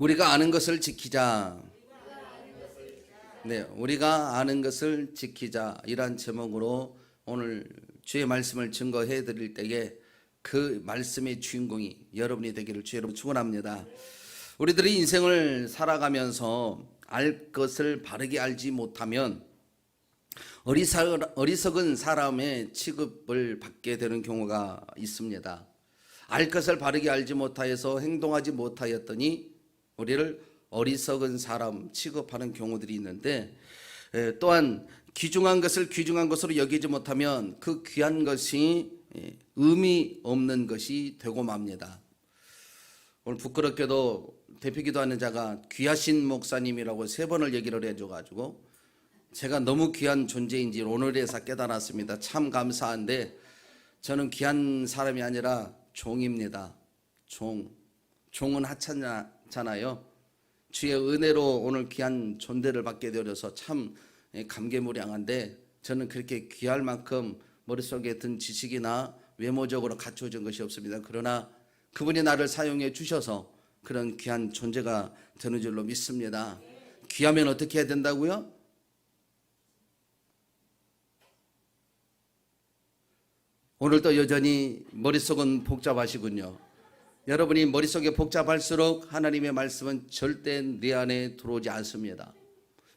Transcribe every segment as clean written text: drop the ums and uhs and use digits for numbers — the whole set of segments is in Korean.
우리가 아는 것을 지키자. 네, 우리가 아는 것을 지키자. 이란 제목으로 오늘 주의 말씀을 증거해 드릴 때에 그 말씀의 주인공이 여러분이 되기를 주의 축원합니다. 우리들이 인생을 살아가면서 알 것을 바르게 알지 못하면 어리석은 사람의 취급을 받게 되는 경우가 있습니다. 알 것을 바르게 알지 못하여서 행동하지 못하였더니 우리를 어리석은 사람 취급하는 경우들이 있는데, 또한 귀중한 것을 귀중한 것으로 여기지 못하면 그 귀한 것이 의미 없는 것이 되고 맙니다. 오늘 부끄럽게도 대표기도하는 자가 귀하신 목사님이라고 3번을 얘기를 해줘가지고 제가 너무 귀한 존재인지 오늘에서 깨달았습니다. 참 감사한데 저는 귀한 사람이 아니라 종입니다. 종은 하찮잖아요. 주의 은혜로 오늘 귀한 존재를 받게 되어서 참 감개무량한데, 저는 그렇게 귀할 만큼 머릿속에 든 지식이나 외모적으로 갖춰진 것이 없습니다. 그러나 그분이 나를 사용해 주셔서 그런 귀한 존재가 되는 줄로 믿습니다. 귀하면 어떻게 해야 된다고요? 오늘도 여전히 머릿속은 복잡하시군요. 여러분이 머릿속에 복잡할수록 하나님의 말씀은 절대 내 안에 들어오지 않습니다.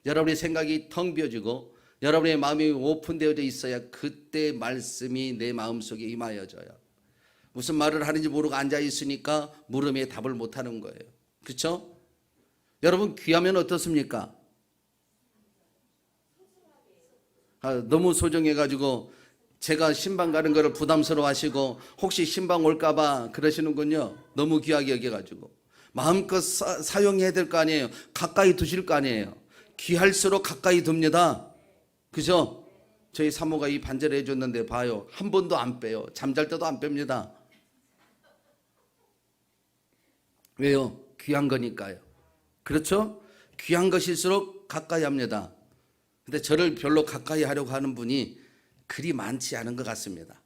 여러분의 생각이 텅 비어지고 여러분의 마음이 오픈되어져 있어야 그때 말씀이 내 마음속에 임하여져요. 무슨 말을 하는지 모르고 앉아있으니까 물음에 답을 못하는 거예요. 그렇죠? 여러분 귀하면 어떻습니까? 너무 소중해가지고 제가 신방 가는 거를 부담스러워 하시고 혹시 신방 올까봐 그러시는군요. 너무 귀하게 여겨가지고 마음껏 사용해야 될 거 아니에요. 가까이 두실 거 아니에요. 귀할수록 가까이 둡니다. 그죠? 저희 사모가 이 반절을 해줬는데 봐요. 한 번도 안 빼요. 잠잘 때도 안 뺍니다. 왜요? 귀한 거니까요. 그렇죠? 귀한 것일수록 가까이 합니다. 근데 저를 별로 가까이 하려고 하는 분이 그리 많지 않은 것 같습니다.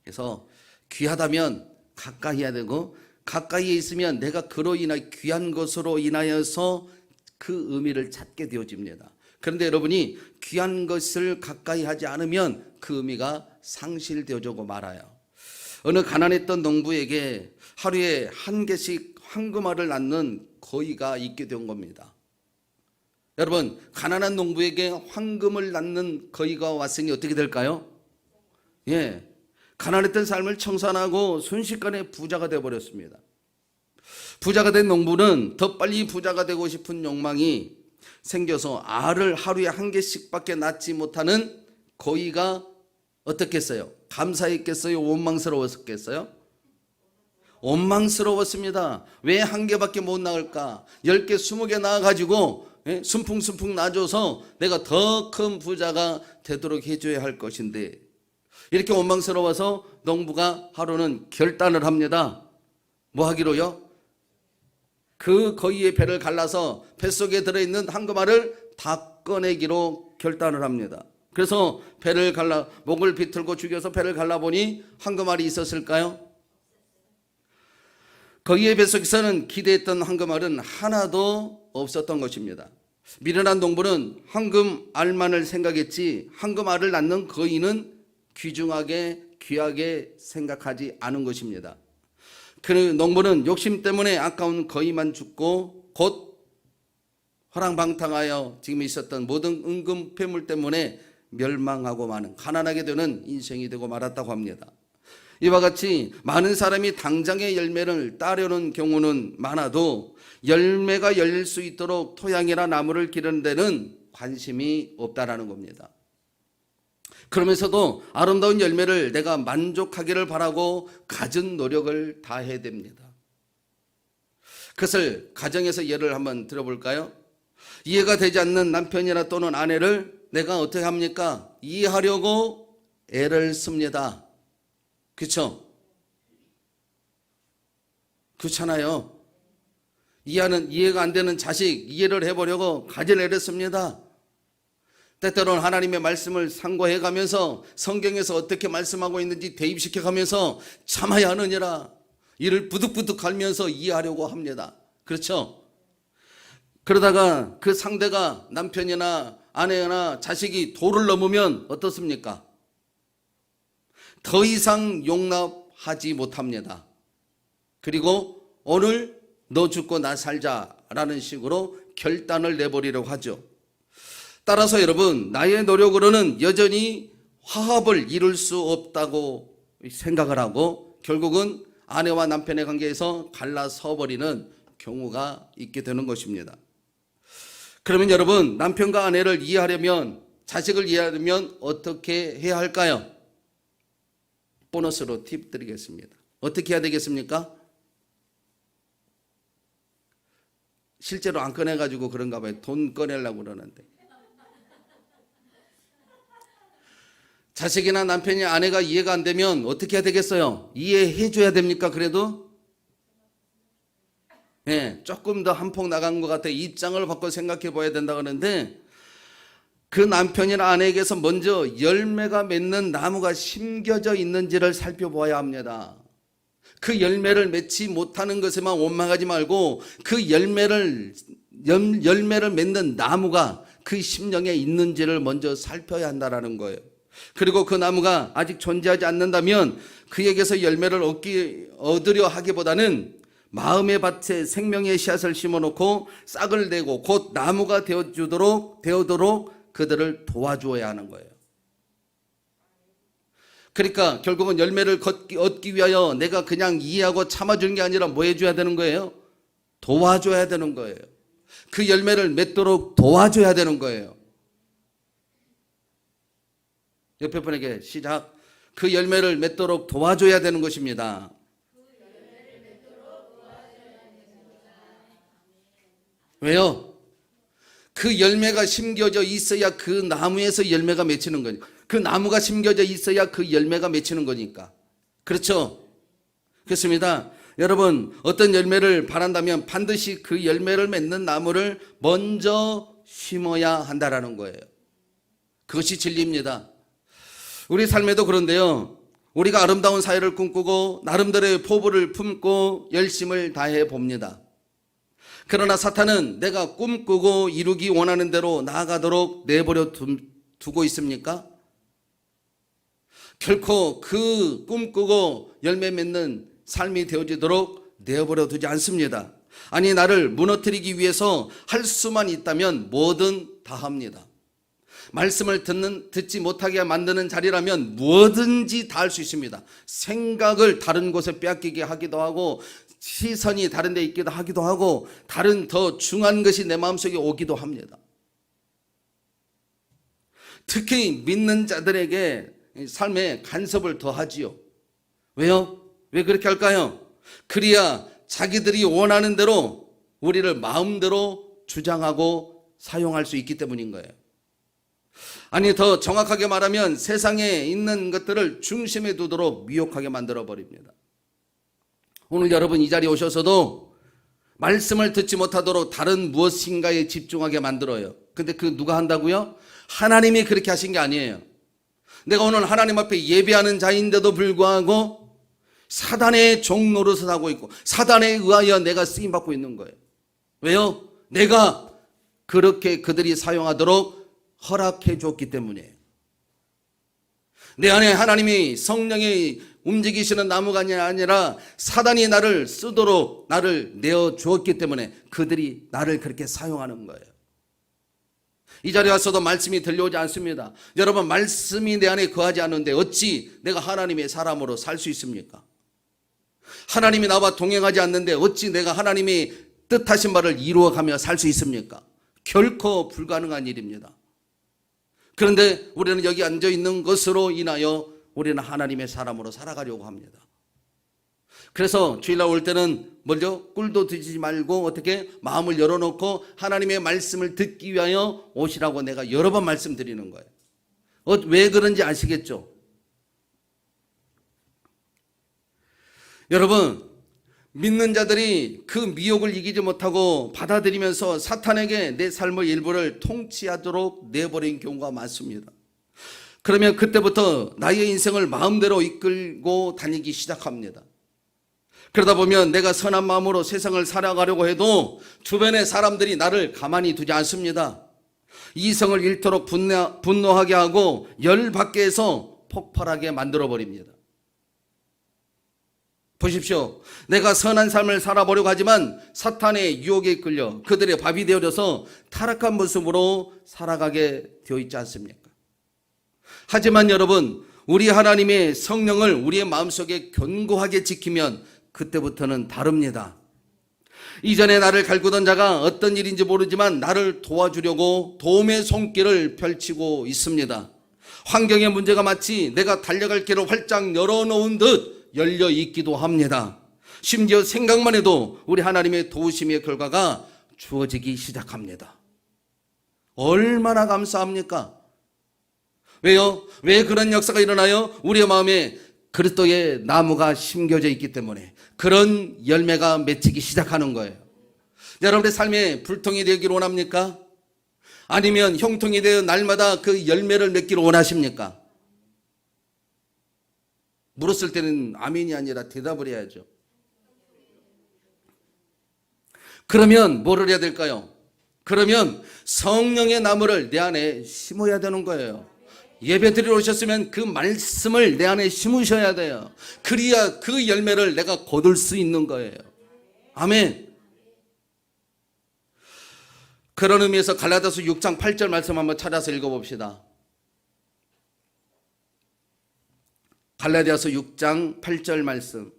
그래서 귀하다면 가까이 해야 되고, 가까이에 있으면 내가 그로 인하 귀한 것으로 인하여서 그 의미를 찾게 되어집니다. 그런데 여러분이 귀한 것을 가까이 하지 않으면 그 의미가 상실되어지고 말아요. 어느 가난했던 농부에게 하루에 한 개씩 황금알을 낳는 거위가 있게 된 겁니다. 여러분, 가난한 농부에게 황금을 낳는 거위가 왔으니 어떻게 될까요? 가난했던 삶을 청산하고 순식간에 부자가 되어버렸습니다. 부자가 된 농부는 더 빨리 부자가 되고 싶은 욕망이 생겨서 알을 하루에 한 개씩밖에 낳지 못하는 거위가 어떻겠어요? 감사했겠어요? 원망스러웠겠어요? 원망스러웠습니다. 왜 한 개밖에 못 낳을까? 10개, 20개 낳아가지고 순풍순풍 놔줘서 내가 더 큰 부자가 되도록 해줘야 할 것인데, 이렇게 원망스러워서 농부가 하루는 결단을 합니다. 뭐 하기로요? 그 거위의 배를 갈라서 뱃속에 들어있는 황금알을 다 꺼내기로 결단을 합니다. 그래서 배를 갈라, 목을 비틀고 죽여서 배를 갈라보니 황금알이 있었을까요? 거기에 뱃속에서는 기대했던 황금알은 하나도 없었던 것입니다. 미련한 농부는 황금알만을 생각했지 황금알을 낳는 거위는 귀중하게 귀하게 생각하지 않은 것입니다. 그 농부는 욕심 때문에 아까운 거위만 죽고 곧 허랑방탕하여 지금 있었던 모든 은금폐물 때문에 멸망하고 마는 가난하게 되는 인생이 되고 말았다고 합니다. 이와 같이 많은 사람이 당장의 열매를 따려는 경우는 많아도 열매가 열릴 수 있도록 토양이나 나무를 기르는 데는 관심이 없다라는 겁니다. 그러면서도 아름다운 열매를 내가 만족하기를 바라고 갖은 노력을 다해야 됩니다. 그것을 가정에서 예를 한번 들어볼까요? 이해가 되지 않는 남편이나 또는 아내를 내가 어떻게 합니까? 이해하려고 애를 씁니다. 그렇죠? 그렇잖아요. 이해가 안 되는 자식 이해를 해보려고 가진 애를 씁니다. 때때로는 하나님의 말씀을 상고해가면서 성경에서 어떻게 말씀하고 있는지 대입시켜가면서 참아야 하느니라 이를 부득부득 갈면서 이해하려고 합니다. 그렇죠? 그러다가 그 상대가 남편이나 아내나 자식이 도를 넘으면 어떻습니까? 더 이상 용납하지 못합니다. 그리고 오늘 너 죽고 나 살자라는 식으로 결단을 내버리려고 하죠. 따라서 여러분, 나의 노력으로는 여전히 화합을 이룰 수 없다고 생각을 하고 결국은 아내와 남편의 관계에서 갈라서 버리는 경우가 있게 되는 것입니다. 그러면 여러분, 남편과 아내를 이해하려면, 자식을 이해하려면 어떻게 해야 할까요? 보너스로 팁 드리겠습니다. 어떻게 해야 되겠습니까? 실제로 안 꺼내가지고 그런가 봐요. 돈 꺼내려고 그러는데. 자식이나 남편이 아내가 이해가 안 되면 어떻게 해야 되겠어요? 이해해 줘야 됩니까? 그래도? 네, 조금 더 한 폭 나간 것 같아요. 입장을 바꿔 생각해 봐야 된다 그러는데, 그 남편이나 아내에게서 먼저 열매가 맺는 나무가 심겨져 있는지를 살펴보아야 합니다. 그 열매를 맺지 못하는 것에만 원망하지 말고 그 열매를 맺는 나무가 그 심령에 있는지를 먼저 살펴야 한다는 거예요. 그리고 그 나무가 아직 존재하지 않는다면 그에게서 열매를 얻으려 하기보다는 마음의 밭에 생명의 씨앗을 심어놓고 싹을 내고 곧 나무가 되어도록 그들을 도와주어야 하는 거예요. 그러니까 결국은 열매를 얻기 위하여 내가 그냥 이해하고 참아주는 게 아니라 뭐 해줘야 되는 거예요? 도와줘야 되는 거예요. 그 열매를 맺도록 도와줘야 되는 거예요. 옆에 분에게 시작. 그 열매를 맺도록 도와줘야 되는 것입니다. 왜요? 그 열매가 심겨져 있어야 그 나무에서 열매가 맺히는 거니까. 그 나무가 심겨져 있어야 그 열매가 맺히는 거니까. 그렇죠? 그렇습니다. 여러분, 어떤 열매를 바란다면 반드시 그 열매를 맺는 나무를 먼저 심어야 한다라는 거예요. 그것이 진리입니다. 우리 삶에도 그런데요. 우리가 아름다운 사회를 꿈꾸고 나름대로의 포부를 품고 열심을 다해 봅니다. 그러나 사탄은 내가 꿈꾸고 이루기 원하는 대로 나아가도록 내버려 두고 있습니까? 결코 그 꿈꾸고 열매 맺는 삶이 되어지도록 내버려 두지 않습니다. 아니, 나를 무너뜨리기 위해서 할 수만 있다면 뭐든 다 합니다. 말씀을 듣지 못하게 만드는 자리라면 뭐든지 다 할 수 있습니다. 생각을 다른 곳에 빼앗기게 하기도 하고 시선이 다른 데 있기도 하기도 하고 다른 더 중요한 것이 내 마음속에 오기도 합니다. 특히 믿는 자들에게 삶에 간섭을 더하지요. 왜요? 왜 그렇게 할까요? 그래야 자기들이 원하는 대로 우리를 마음대로 주장하고 사용할 수 있기 때문인 거예요. 아니, 더 정확하게 말하면 세상에 있는 것들을 중심에 두도록 미혹하게 만들어 버립니다. 오늘 여러분 이 자리에 오셔서도 말씀을 듣지 못하도록 다른 무엇인가에 집중하게 만들어요. 근데 그 누가 한다고요? 하나님이 그렇게 하신 게 아니에요. 내가 오늘 하나님 앞에 예배하는 자인데도 불구하고 사단의 종 노릇을 하고 있고 사단에 의하여 내가 쓰임받고 있는 거예요. 왜요? 내가 그렇게 그들이 사용하도록 허락해 줬기 때문이에요. 내 안에 하나님이 성령이 움직이시는 나무가 아니라 사단이 나를 쓰도록 나를 내어 주었기 때문에 그들이 나를 그렇게 사용하는 거예요. 이 자리에 와서도 말씀이 들려오지 않습니다. 여러분, 말씀이 내 안에 거하지 않는데 어찌 내가 하나님의 사람으로 살 수 있습니까? 하나님이 나와 동행하지 않는데 어찌 내가 하나님이 뜻하신 바를 이루어가며 살 수 있습니까? 결코 불가능한 일입니다. 그런데 우리는 여기 앉아 있는 것으로 인하여 우리는 하나님의 사람으로 살아가려고 합니다. 그래서 주일날 올 때는 먼저 꿀도 드시지 말고 어떻게 마음을 열어놓고 하나님의 말씀을 듣기 위하여 오시라고 내가 여러 번 말씀드리는 거예요. 왜 그런지 아시겠죠? 여러분, 믿는 자들이 그 미혹을 이기지 못하고 받아들이면서 사탄에게 내 삶의 일부를 통치하도록 내버린 경우가 많습니다. 그러면 그때부터 나의 인생을 마음대로 이끌고 다니기 시작합니다. 그러다 보면 내가 선한 마음으로 세상을 살아가려고 해도 주변의 사람들이 나를 가만히 두지 않습니다. 이성을 잃도록 분노하게 하고 열받게 해서 폭발하게 만들어버립니다. 보십시오. 내가 선한 삶을 살아보려고 하지만 사탄의 유혹에 이끌려 그들의 밥이 되어져서 타락한 모습으로 살아가게 되어 있지 않습니까? 하지만 여러분, 우리 하나님의 성령을 우리의 마음속에 견고하게 지키면 그때부터는 다릅니다. 이전에 나를 갈구던 자가 어떤 일인지 모르지만 나를 도와주려고 도움의 손길을 펼치고 있습니다. 환경의 문제가 마치 내가 달려갈 길을 활짝 열어놓은 듯 열려 있기도 합니다. 심지어 생각만 해도 우리 하나님의 도우심의 결과가 주어지기 시작합니다. 얼마나 감사합니까? 왜요? 왜 그런 역사가 일어나요? 우리의 마음에 그리스도의 나무가 심겨져 있기 때문에 그런 열매가 맺히기 시작하는 거예요. 여러분의 삶에 불통이 되기를 원합니까? 아니면 형통이 되어 날마다 그 열매를 맺기를 원하십니까? 물었을 때는 아멘이 아니라 대답을 해야죠. 그러면 뭐를 해야 될까요? 그러면 성령의 나무를 내 안에 심어야 되는 거예요. 예배 드리러 오셨으면 그 말씀을 내 안에 심으셔야 돼요. 그래야 그 열매를 내가 거둘 수 있는 거예요. 아멘. 그런 의미에서 갈라디아서 6장 8절 말씀 한번 찾아서 읽어봅시다. 갈라디아서 6장 8절 말씀.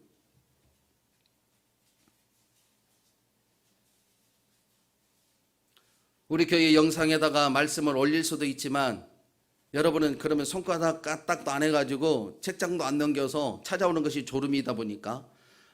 우리 교회 영상에다가 말씀을 올릴 수도 있지만 여러분은 그러면 손가락 까딱도 안 해가지고 책장도 안 넘겨서 찾아오는 것이 졸음이다 보니까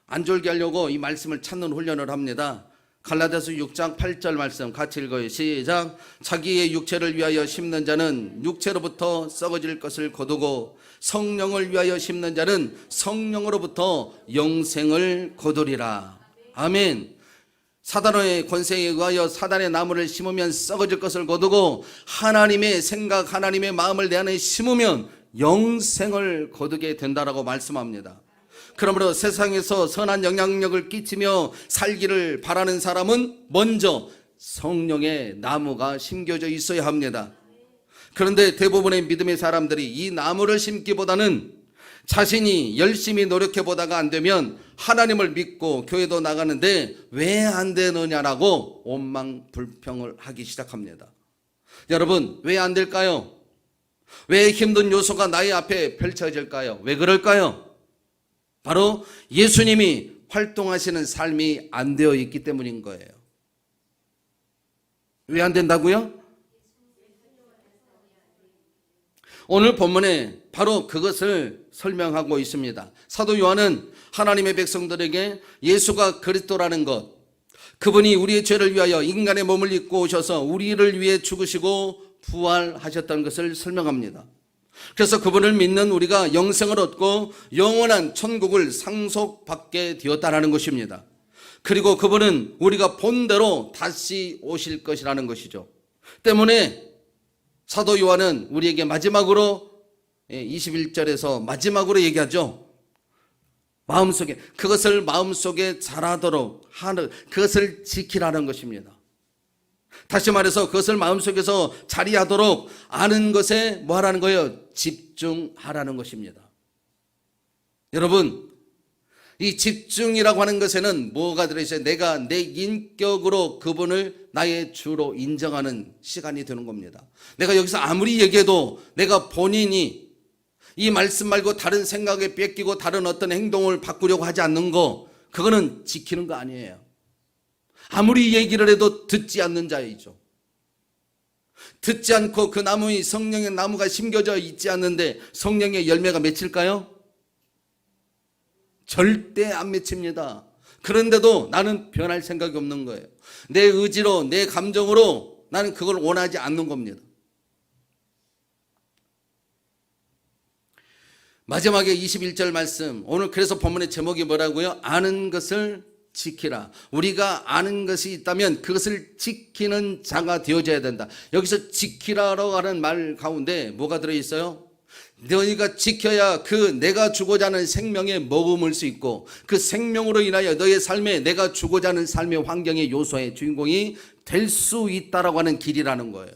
안 졸게 하려고 이 말씀을 찾는 훈련을 합니다. 갈라디아서 6장 8절 말씀 같이 읽어요. 시작. 자기의 육체를 위하여 심는 자는 육체로부터 썩어질 것을 거두고 성령을 위하여 심는 자는 성령으로부터 영생을 거두리라. 아멘. 사단의 권세에 의하여 사단의 나무를 심으면 썩어질 것을 거두고 하나님의 생각, 하나님의 마음을 내 안에 심으면 영생을 거두게 된다라고 말씀합니다. 그러므로 세상에서 선한 영향력을 끼치며 살기를 바라는 사람은 먼저 성령의 나무가 심겨져 있어야 합니다. 그런데 대부분의 믿음의 사람들이 이 나무를 심기보다는 자신이 열심히 노력해 보다가 안 되면 하나님을 믿고 교회도 나가는데 왜 안 되느냐라고 원망 불평을 하기 시작합니다. 여러분, 왜 안 될까요? 왜 힘든 요소가 나의 앞에 펼쳐질까요? 왜 그럴까요? 바로 예수님이 활동하시는 삶이 안 되어 있기 때문인 거예요. 왜 안 된다고요? 오늘 본문에 바로 그것을 설명하고 있습니다. 사도 요한은 하나님의 백성들에게 예수가 그리스도라는 것, 그분이 우리의 죄를 위하여 인간의 몸을 입고 오셔서 우리를 위해 죽으시고 부활하셨다는 것을 설명합니다. 그래서 그분을 믿는 우리가 영생을 얻고 영원한 천국을 상속받게 되었다는 것입니다. 그리고 그분은 우리가 본대로 다시 오실 것이라는 것이죠. 때문에 사도 요한은 우리에게 마지막으로 21절에서 마지막으로 얘기하죠. 마음속에 그것을 마음속에 자라도록 하는 그것을 지키라는 것입니다. 다시 말해서 그것을 마음속에서 자리하도록 아는 것에 뭐 하라는 거예요? 집중하라는 것입니다. 여러분, 이 집중이라고 하는 것에는 뭐가 들어있어요? 내가 내 인격으로 그분을 나의 주로 인정하는 시간이 되는 겁니다. 내가 여기서 아무리 얘기해도 내가 본인이 이 말씀 말고 다른 생각에 뺏기고 다른 어떤 행동을 바꾸려고 하지 않는 거, 그거는 지키는 거 아니에요. 아무리 얘기를 해도 듣지 않는 자이죠. 듣지 않고 그 나무의 성령의 나무가 심겨져 있지 않는데 성령의 열매가 맺힐까요? 절대 안 맺힙니다. 그런데도 나는 변할 생각이 없는 거예요. 내 의지로, 내 감정으로 나는 그걸 원하지 않는 겁니다. 마지막에 21절 말씀, 오늘 그래서 본문의 제목이 뭐라고요? 아는 것을 지키라. 우리가 아는 것이 있다면 그것을 지키는 자가 되어져야 된다. 여기서 지키라라고 하는 말 가운데 뭐가 들어있어요? 너희가 지켜야 그 내가 주고자 하는 생명에 머금을 수 있고 그 생명으로 인하여 너의 삶에 내가 주고자 하는 삶의 환경의 요소의 주인공이 될 수 있다라고 하는 길이라는 거예요.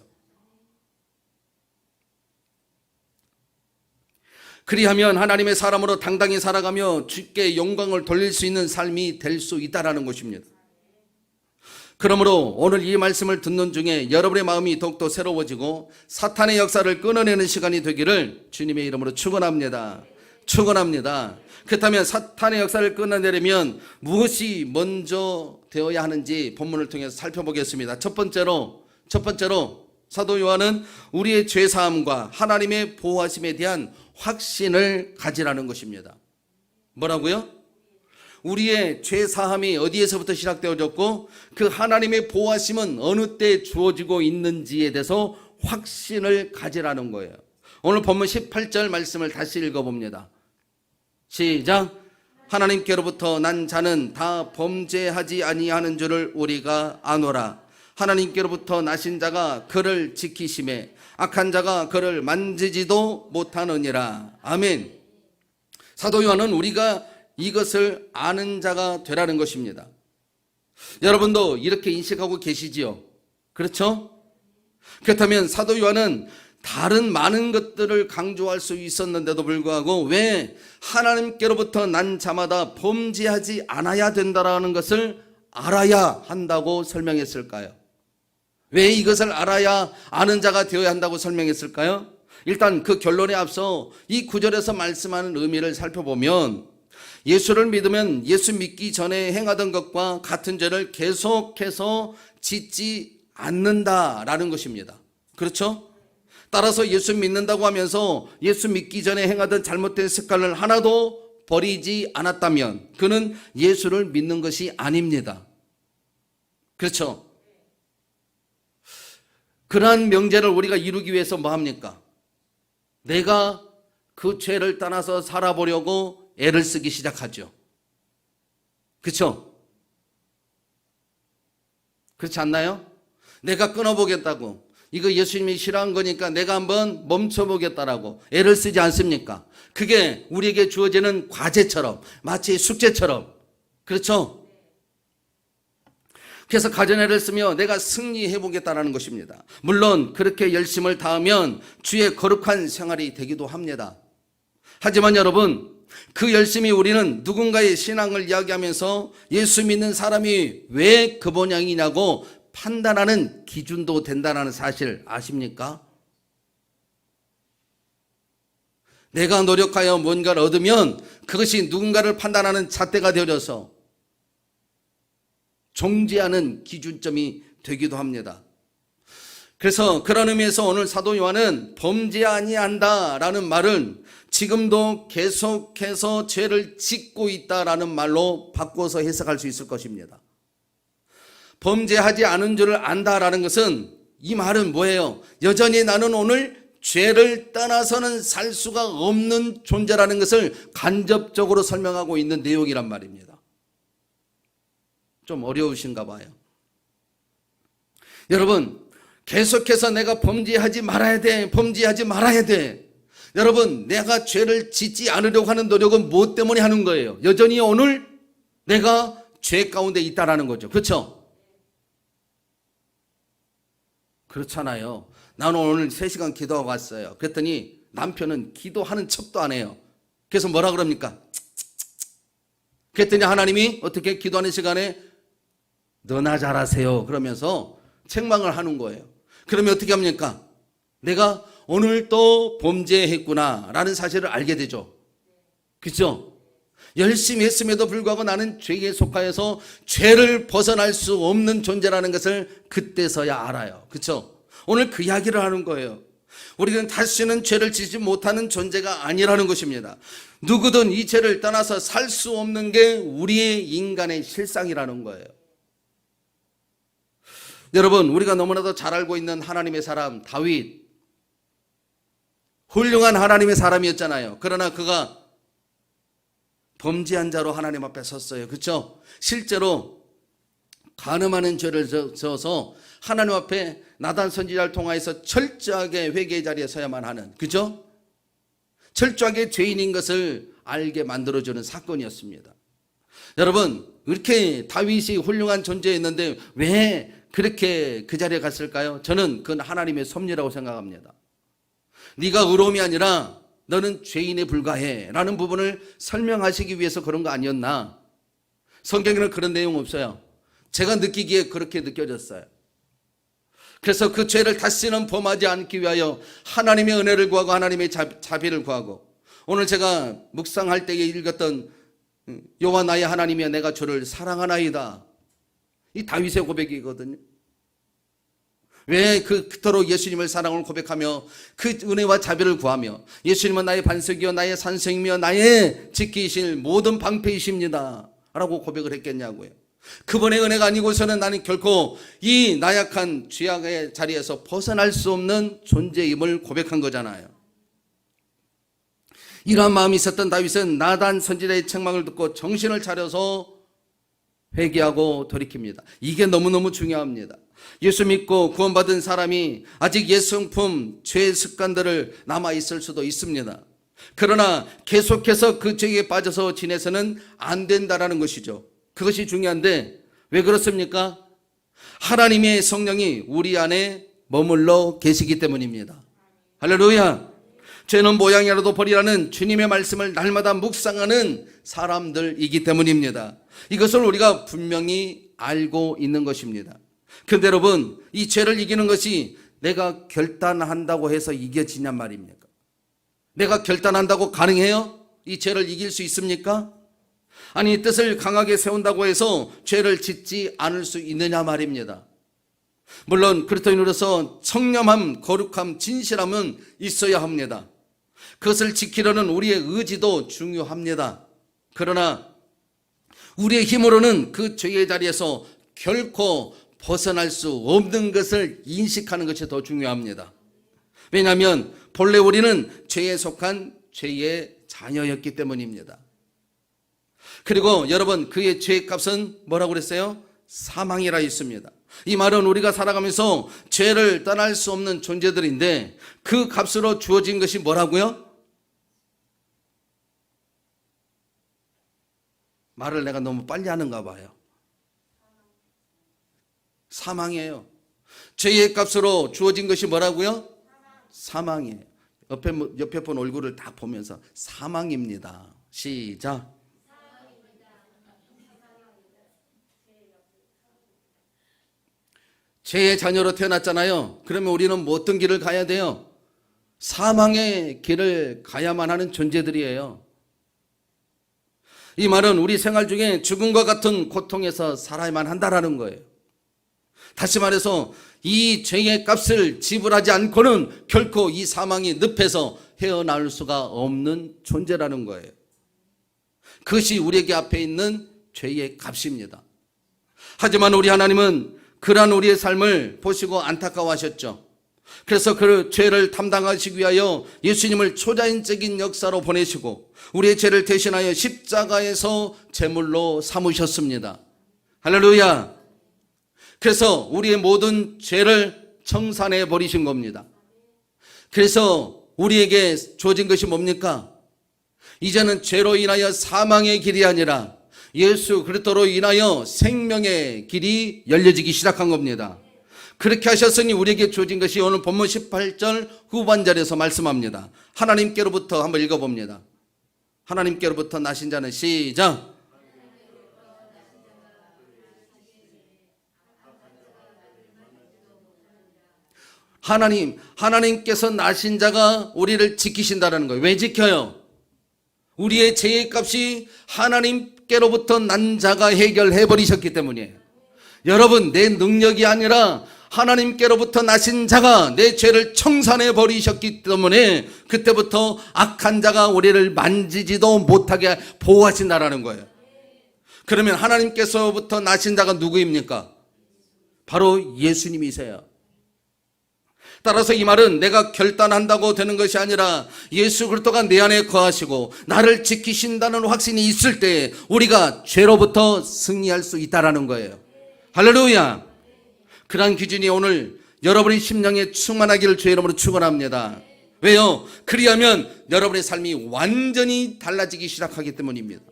그리하면 하나님의 사람으로 당당히 살아가며 주께 영광을 돌릴 수 있는 삶이 될 수 있다라는 것입니다. 그러므로 오늘 이 말씀을 듣는 중에 여러분의 마음이 더욱더 새로워지고 사탄의 역사를 끊어내는 시간이 되기를 주님의 이름으로 축원합니다. 축원합니다. 그렇다면 사탄의 역사를 끊어내려면 무엇이 먼저 되어야 하는지 본문을 통해서 살펴보겠습니다. 첫 번째로 사도 요한은 우리의 죄사함과 하나님의 보호하심에 대한 확신을 가지라는 것입니다. 뭐라고요? 우리의 죄사함이 어디에서부터 시작되어졌고 그 하나님의 보호하심은 어느 때 주어지고 있는지에 대해서 확신을 가지라는 거예요. 오늘 본문 18절 말씀을 다시 읽어봅니다. 시작. 하나님께로부터 난 자는 다 범죄하지 아니하는 줄을 우리가 아노라. 하나님께로부터 나신 자가 그를 지키심에 악한 자가 그를 만지지도 못하느니라. 아멘. 사도 요한은 우리가 이것을 아는 자가 되라는 것입니다. 여러분도 이렇게 인식하고 계시지요? 그렇죠? 그렇다면 사도 요한은 다른 많은 것들을 강조할 수 있었는데도 불구하고 왜 하나님께로부터 난 자마다 범죄하지 않아야 된다라는 것을 알아야 한다고 설명했을까요? 왜 이것을 알아야 아는 자가 되어야 한다고 설명했을까요? 일단 그 결론에 앞서 이 구절에서 말씀하는 의미를 살펴보면 예수를 믿으면 예수 믿기 전에 행하던 것과 같은 죄를 계속해서 짓지 않는다라는 것입니다. 그렇죠? 따라서 예수 믿는다고 하면서 예수 믿기 전에 행하던 잘못된 습관을 하나도 버리지 않았다면 그는 예수를 믿는 것이 아닙니다. 그렇죠? 그러한 명제를 우리가 이루기 위해서 뭐 합니까? 내가 그 죄를 떠나서 살아보려고 애를 쓰기 시작하죠. 그렇죠? 그렇지 않나요? 내가 끊어보겠다고, 이거 예수님이 싫어한 거니까 내가 한번 멈춰보겠다라고 애를 쓰지 않습니까? 그게 우리에게 주어지는 과제처럼, 마치 숙제처럼. 그렇죠? 그래서 가전애를 쓰며 내가 승리해보겠다는 것입니다. 물론 그렇게 열심을 다하면 주의 거룩한 생활이 되기도 합니다. 하지만 여러분, 그 열심히 우리는 누군가의 신앙을 이야기하면서 예수 믿는 사람이 왜 그 모양이냐고 판단하는 기준도 된다는 사실 아십니까? 내가 노력하여 뭔가를 얻으면 그것이 누군가를 판단하는 잣대가 되어져서 종지하는 기준점이 되기도 합니다. 그래서 그런 의미에서 오늘 사도 요한은 범죄 아니한다라는 말은 지금도 계속해서 죄를 짓고 있다라는 말로 바꿔서 해석할 수 있을 것입니다. 범죄하지 않은 줄을 안다라는 것은 이 말은 뭐예요? 여전히 나는 오늘 죄를 떠나서는 살 수가 없는 존재라는 것을 간접적으로 설명하고 있는 내용이란 말입니다. 좀 어려우신가 봐요. 여러분, 계속해서 내가 범죄하지 말아야 돼, 범죄하지 말아야 돼. 여러분, 내가 죄를 짓지 않으려고 하는 노력은 무엇 때문에 하는 거예요? 여전히 오늘 내가 죄 가운데 있다라는 거죠. 그렇죠? 그렇잖아요. 나는 오늘 3시간 기도하고 왔어요. 그랬더니 남편은 기도하는 척도 안 해요. 그래서 뭐라 그럽니까? 그랬더니 하나님이 어떻게 기도하는 시간에 너나 잘하세요 그러면서 책망을 하는 거예요. 그러면 어떻게 합니까? 내가 오늘 또 범죄했구나 라는 사실을 알게 되죠. 그렇죠? 열심히 했음에도 불구하고 나는 죄에 속하여서 죄를 벗어날 수 없는 존재라는 것을 그때서야 알아요. 그렇죠? 오늘 그 이야기를 하는 거예요. 우리는 다시는 죄를 짓지 못하는 존재가 아니라는 것입니다. 누구든 이 죄를 떠나서 살 수 없는 게 우리의 인간의 실상이라는 거예요. 여러분, 우리가 너무나도 잘 알고 있는 하나님의 사람 다윗, 훌륭한 하나님의 사람이었잖아요. 그러나 그가 범죄한 자로 하나님 앞에 섰어요. 그렇죠? 실제로 간음하는 죄를 져서 하나님 앞에 나단 선지자를 통하여서 철저하게 회개의 자리에 서야만 하는, 그죠? 철저하게 죄인인 것을 알게 만들어주는 사건이었습니다. 여러분, 이렇게 다윗이 훌륭한 존재였는데 왜 그렇게 그 자리에 갔을까요? 저는 그건 하나님의 섭리라고 생각합니다. 네가 의로움이 아니라 너는 죄인에 불과해 라는 부분을 설명하시기 위해서 그런 거 아니었나? 성경에는 그런 내용 없어요. 제가 느끼기에 그렇게 느껴졌어요. 그래서 그 죄를 다시는 범하지 않기 위하여 하나님의 은혜를 구하고 하나님의 자비를 구하고, 오늘 제가 묵상할 때에 읽었던 여호와 나의 하나님이여 내가 주를 사랑하나이다, 이 다윗의 고백이거든요. 왜 그토록 예수님을 사랑을 고백하며 그 은혜와 자비를 구하며 예수님은 나의 반석이요 나의 산성이며 나의 지키실 모든 방패이십니다 라고 고백을 했겠냐고요. 그분의 은혜가 아니고서는 나는 결코 이 나약한 죄악의 자리에서 벗어날 수 없는 존재임을 고백한 거잖아요. 이러한 마음이 있었던 다윗은 나단 선지자의 책망을 듣고 정신을 차려서 회개하고 돌이킵니다. 이게 너무너무 중요합니다. 예수 믿고 구원받은 사람이 아직 옛 성품, 죄의 습관들을 남아있을 수도 있습니다. 그러나 계속해서 그 죄에 빠져서 지내서는 안 된다라는 것이죠. 그것이 중요한데 왜 그렇습니까? 하나님의 성령이 우리 안에 머물러 계시기 때문입니다. 할렐루야. 죄는 모양이라도 버리라는 주님의 말씀을 날마다 묵상하는 사람들이기 때문입니다. 이것을 우리가 분명히 알고 있는 것입니다. 그런데 여러분, 이 죄를 이기는 것이 내가 결단한다고 해서 이겨지냔 말입니까? 내가 결단한다고 가능해요? 이 죄를 이길 수 있습니까? 아니, 뜻을 강하게 세운다고 해서 죄를 짓지 않을 수 있느냐 말입니다. 물론 그리스도인으로서 청렴함, 거룩함, 진실함은 있어야 합니다. 그것을 지키려는 우리의 의지도 중요합니다. 그러나 우리의 힘으로는 그 죄의 자리에서 결코 벗어날 수 없는 것을 인식하는 것이 더 중요합니다. 왜냐하면 본래 우리는 죄에 속한 죄의 자녀였기 때문입니다. 그리고 여러분, 그의 죄의 값은 뭐라고 그랬어요? 사망이라 있습니다. 이 말은 우리가 살아가면서 죄를 떠날 수 없는 존재들인데 그 값으로 주어진 것이 뭐라고요? 말을 내가 너무 빨리 하는가 봐요. 사망이에요. 죄의 값으로 주어진 것이 뭐라고요? 사망이에요. 옆에 본 얼굴을 다 보면서 사망입니다. 시작. 죄의 자녀로 태어났잖아요. 그러면 우리는 뭐 어떤 길을 가야 돼요? 사망의 길을 가야만 하는 존재들이에요. 이 말은 우리 생활 중에 죽음과 같은 고통에서 살아야만 한다라는 거예요. 다시 말해서 이 죄의 값을 지불하지 않고는 결코 이 사망의 늪에서 헤어나올 수가 없는 존재라는 거예요. 그것이 우리에게 앞에 있는 죄의 값입니다. 하지만 우리 하나님은 그러한 우리의 삶을 보시고 안타까워하셨죠. 그래서 그 죄를 담당하시기 위하여 예수님을 초자연적인 역사로 보내시고 우리의 죄를 대신하여 십자가에서 제물로 삼으셨습니다. 할렐루야. 그래서 우리의 모든 죄를 청산해 버리신 겁니다. 그래서 우리에게 주어진 것이 뭡니까? 이제는 죄로 인하여 사망의 길이 아니라 예수 그리스도로 인하여 생명의 길이 열려지기 시작한 겁니다. 그렇게 하셨으니 우리에게 주어진 것이 오늘 본문 18절 후반절에서 말씀합니다. 하나님께로부터 한번 읽어봅니다. 하나님께로부터 나신 자는 시작. 하나님께서 나신 자가 우리를 지키신다는 거예요. 왜 지켜요? 우리의 죄의 값이 하나님께로부터 난 자가 해결해 버리셨기 때문이에요. 여러분, 내 능력이 아니라 하나님께로부터 나신 자가 내 죄를 청산해 버리셨기 때문에 그때부터 악한 자가 우리를 만지지도 못하게 보호하신다라는 거예요. 그러면 하나님께서부터 나신 자가 누구입니까? 바로 예수님이세요. 따라서 이 말은 내가 결단한다고 되는 것이 아니라 예수 그리스도가 내 안에 거하시고 나를 지키신다는 확신이 있을 때 우리가 죄로부터 승리할 수 있다라는 거예요. 할렐루야. 그러한 기준이 오늘 여러분의 심령에 충만하기를 주의 이름으로 축원합니다. 왜요? 그리하면 여러분의 삶이 완전히 달라지기 시작하기 때문입니다.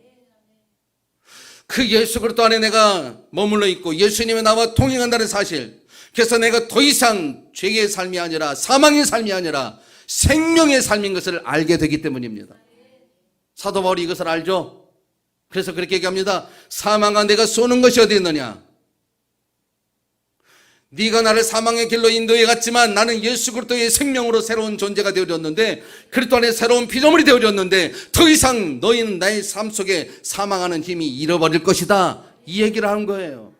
그 예수 그리스도 안에 내가 머물러 있고 예수님의 나와 동행한다는 사실, 그래서 내가 더 이상 죄의 삶이 아니라 사망의 삶이 아니라 생명의 삶인 것을 알게 되기 때문입니다. 사도 바울이 이것을 알죠. 그래서 그렇게 얘기합니다. 사망아 내가 쏘는 것이 어디 있느냐? 네가 나를 사망의 길로 인도해 갔지만 나는 예수 그리스도의 생명으로 새로운 존재가 되어졌는데, 그리스도 안에 새로운 피조물이 되어졌는데 더 이상 너희는 나의 삶 속에 사망하는 힘이 잃어버릴 것이다. 이 얘기를 하는 거예요.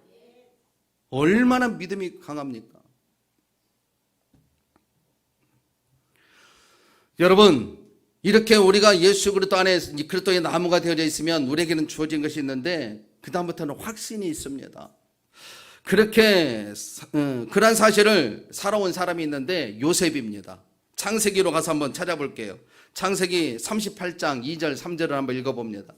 얼마나 믿음이 강합니까? 여러분, 이렇게 우리가 예수 그리스도 안에 그리스도의 나무가 되어져 있으면 우리에게는 주어진 것이 있는데 그 다음부터는 확신이 있습니다. 그렇게 그런 사실을 살아온 사람이 있는데 요셉입니다. 창세기로 가서 한번 찾아볼게요. 창세기 38장 2절 3절을 한번 읽어봅니다.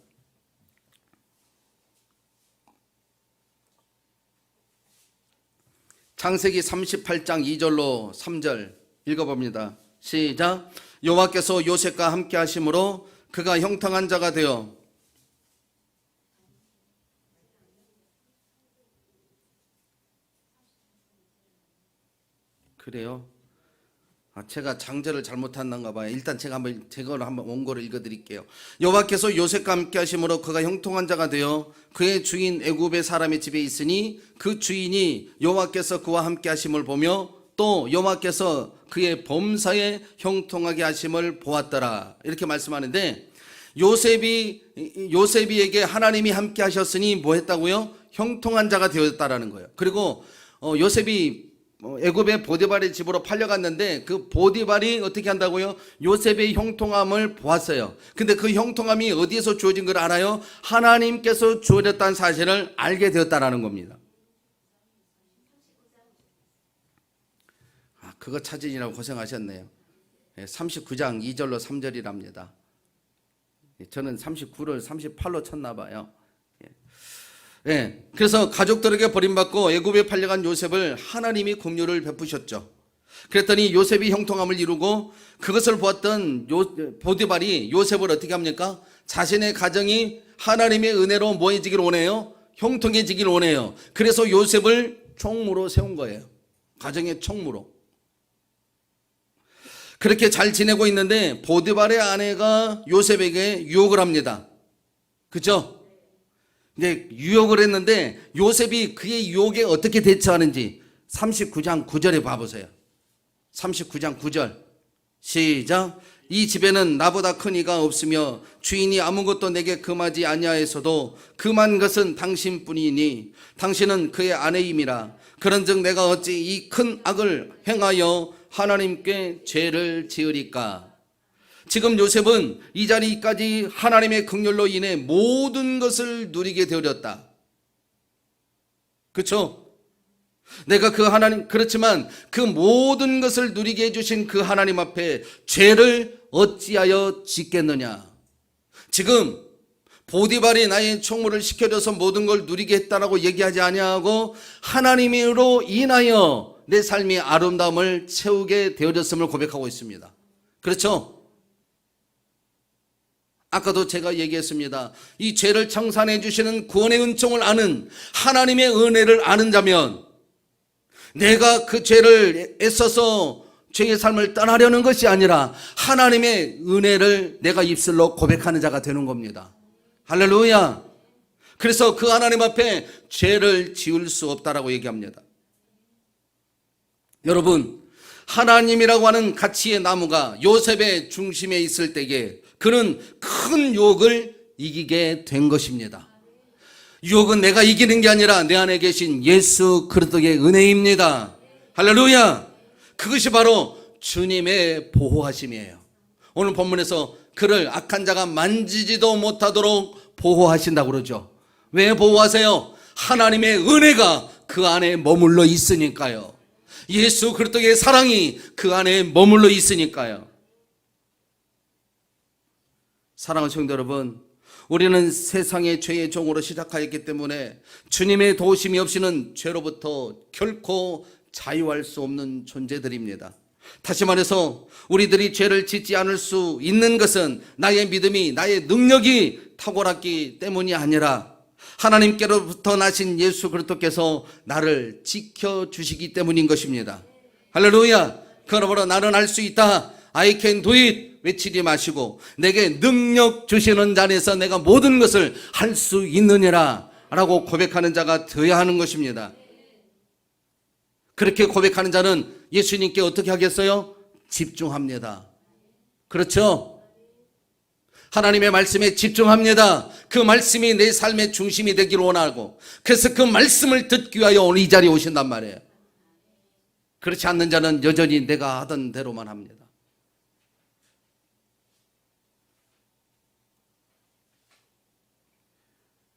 창세기 38장 2절로 3절 읽어봅니다. 시작. 여호와께서 요셉과 함께 하심으로 그가 형통한 자가 되어 그래요? 제가 장절을 잘못했는가 봐요. 일단 제가 한번 원고를 읽어드릴게요. 여호와께서 요셉과 함께 하심으로 그가 형통한 자가 되어 그의 주인 애굽의 사람의 집에 있으니 그 주인이 여호와께서 그와 함께 하심을 보며 또 여호와께서 그의 범사에 형통하게 하심을 보았더라. 이렇게 말씀하는데 요셉이에게 하나님이 함께 하셨으니 뭐 했다고요? 형통한 자가 되었다라는 거예요. 그리고 요셉이 애굽의 보디발의 집으로 팔려갔는데 그 보디발이 어떻게 한다고요? 요셉의 형통함을 보았어요. 근데 그 형통함이 어디에서 주어진 걸 알아요? 하나님께서 주어졌다는 사실을 알게 되었다라는 겁니다. 그거 찾으시라고 고생하셨네요. 39장 2절로 3절이랍니다. 저는 39를 38로 쳤나 봐요. 그래서 가족들에게 버림받고 애굽에 팔려간 요셉을 하나님이 긍휼을 베푸셨죠. 그랬더니 요셉이 형통함을 이루고 그것을 보았던 보디발이 요셉을 어떻게 합니까? 자신의 가정이 하나님의 은혜로 뭐해지길 원해요? 형통해지길 원해요. 그래서 요셉을 총무로 세운 거예요. 가정의 총무로. 그렇게 잘 지내고 있는데 보디발의 아내가 요셉에게 유혹을 합니다. 그죠? 이제 유혹을 했는데 요셉이 그의 유혹에 어떻게 대처하는지 39장 9절에 봐보세요. 39장 9절 시작. 이 집에는 나보다 큰 이가 없으며 주인이 아무것도 내게 금하지 아니하였어도 금한 것은 당신뿐이니 당신은 그의 아내임이라. 그런즉 내가 어찌 이 큰 악을 행하여 하나님께 죄를 지으리까. 지금 요셉은 이 자리까지 하나님의 긍휼로 인해 모든 것을 누리게 되어졌다. 그렇죠? 내가 그 하나님, 그렇지만 그 모든 것을 누리게 해주신 그 하나님 앞에 죄를 어찌하여 짓겠느냐. 지금 보디발이 나의 총무를 시켜줘서 모든 걸 누리게 했다라고 얘기하지 아니하고 하나님으로 인하여 내 삶의 아름다움을 채우게 되어졌음을 고백하고 있습니다. 그렇죠? 아까도 제가 얘기했습니다. 이 죄를 청산해 주시는 구원의 은총을 아는 하나님의 은혜를 아는 자면 내가 그 죄를 애써서 죄의 삶을 떠나려는 것이 아니라 하나님의 은혜를 내가 입술로 고백하는 자가 되는 겁니다. 할렐루야. 그래서 그 하나님 앞에 죄를 지을 수 없다라고 얘기합니다. 여러분, 하나님이라고 하는 가치의 나무가 요셉의 중심에 있을 때에 그는 큰 유혹을 이기게 된 것입니다. 유혹은 내가 이기는 게 아니라 내 안에 계신 예수 그리스도의 은혜입니다. 할렐루야. 그것이 바로 주님의 보호하심이에요. 오늘 본문에서 그를 악한 자가 만지지도 못하도록 보호하신다고 그러죠. 왜 보호하세요? 하나님의 은혜가 그 안에 머물러 있으니까요. 예수 그리스도의 사랑이 그 안에 머물러 있으니까요. 사랑하는 성도 여러분, 우리는 세상의 죄의 종으로 시작하였기 때문에 주님의 도우심이 없이는 죄로부터 결코 자유할 수 없는 존재들입니다. 다시 말해서 우리들이 죄를 짓지 않을 수 있는 것은 나의 믿음이, 나의 능력이 탁월했기 때문이 아니라 하나님께로부터 나신 예수 그리스도께서 나를 지켜주시기 때문인 것입니다. 할렐루야. 그러므로 나는 할 수 있다, I can do it 외치지 마시고 내게 능력 주시는 자 안에서 내가 모든 것을 할 수 있느니라 라고 고백하는 자가 되어야 하는 것입니다. 그렇게 고백하는 자는 예수님께 어떻게 하겠어요? 집중합니다. 그렇죠? 하나님의 말씀에 집중합니다. 그 말씀이 내 삶의 중심이 되기를 원하고, 그래서 그 말씀을 듣기 위하여 오늘 이 자리에 오신단 말이에요. 그렇지 않는 자는 여전히 내가 하던 대로만 합니다.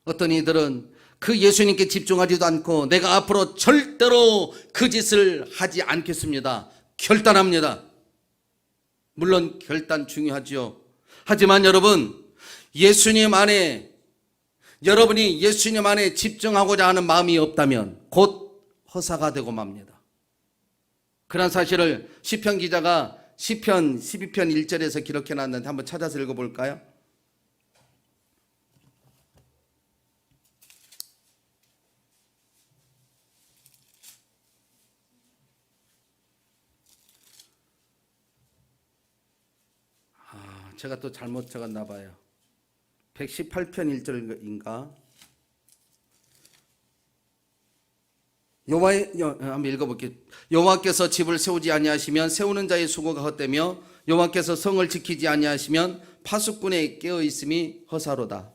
어떤 이들은 그 예수님께 집중하지도 않고 내가 앞으로 절대로 그 짓을 하지 않겠습니다, 결단합니다. 물론 결단 중요하지요. 하지만 여러분, 여러분이 예수님 안에 집중하고자 하는 마음이 없다면 곧 허사가 되고 맙니다. 그런 사실을 시편 기자가 시편 12편 1절에서 기록해 놨는데 한번 찾아서 읽어볼까요? 제가 또 잘못 적었나 봐요. 118편 1절인가? 한번 읽어볼게요. 여호와께서 집을 세우지 아니하시면 세우는 자의 수고가 헛되며 여호와께서 성을 지키지 아니하시면 파수꾼의 깨어 있음이 허사로다.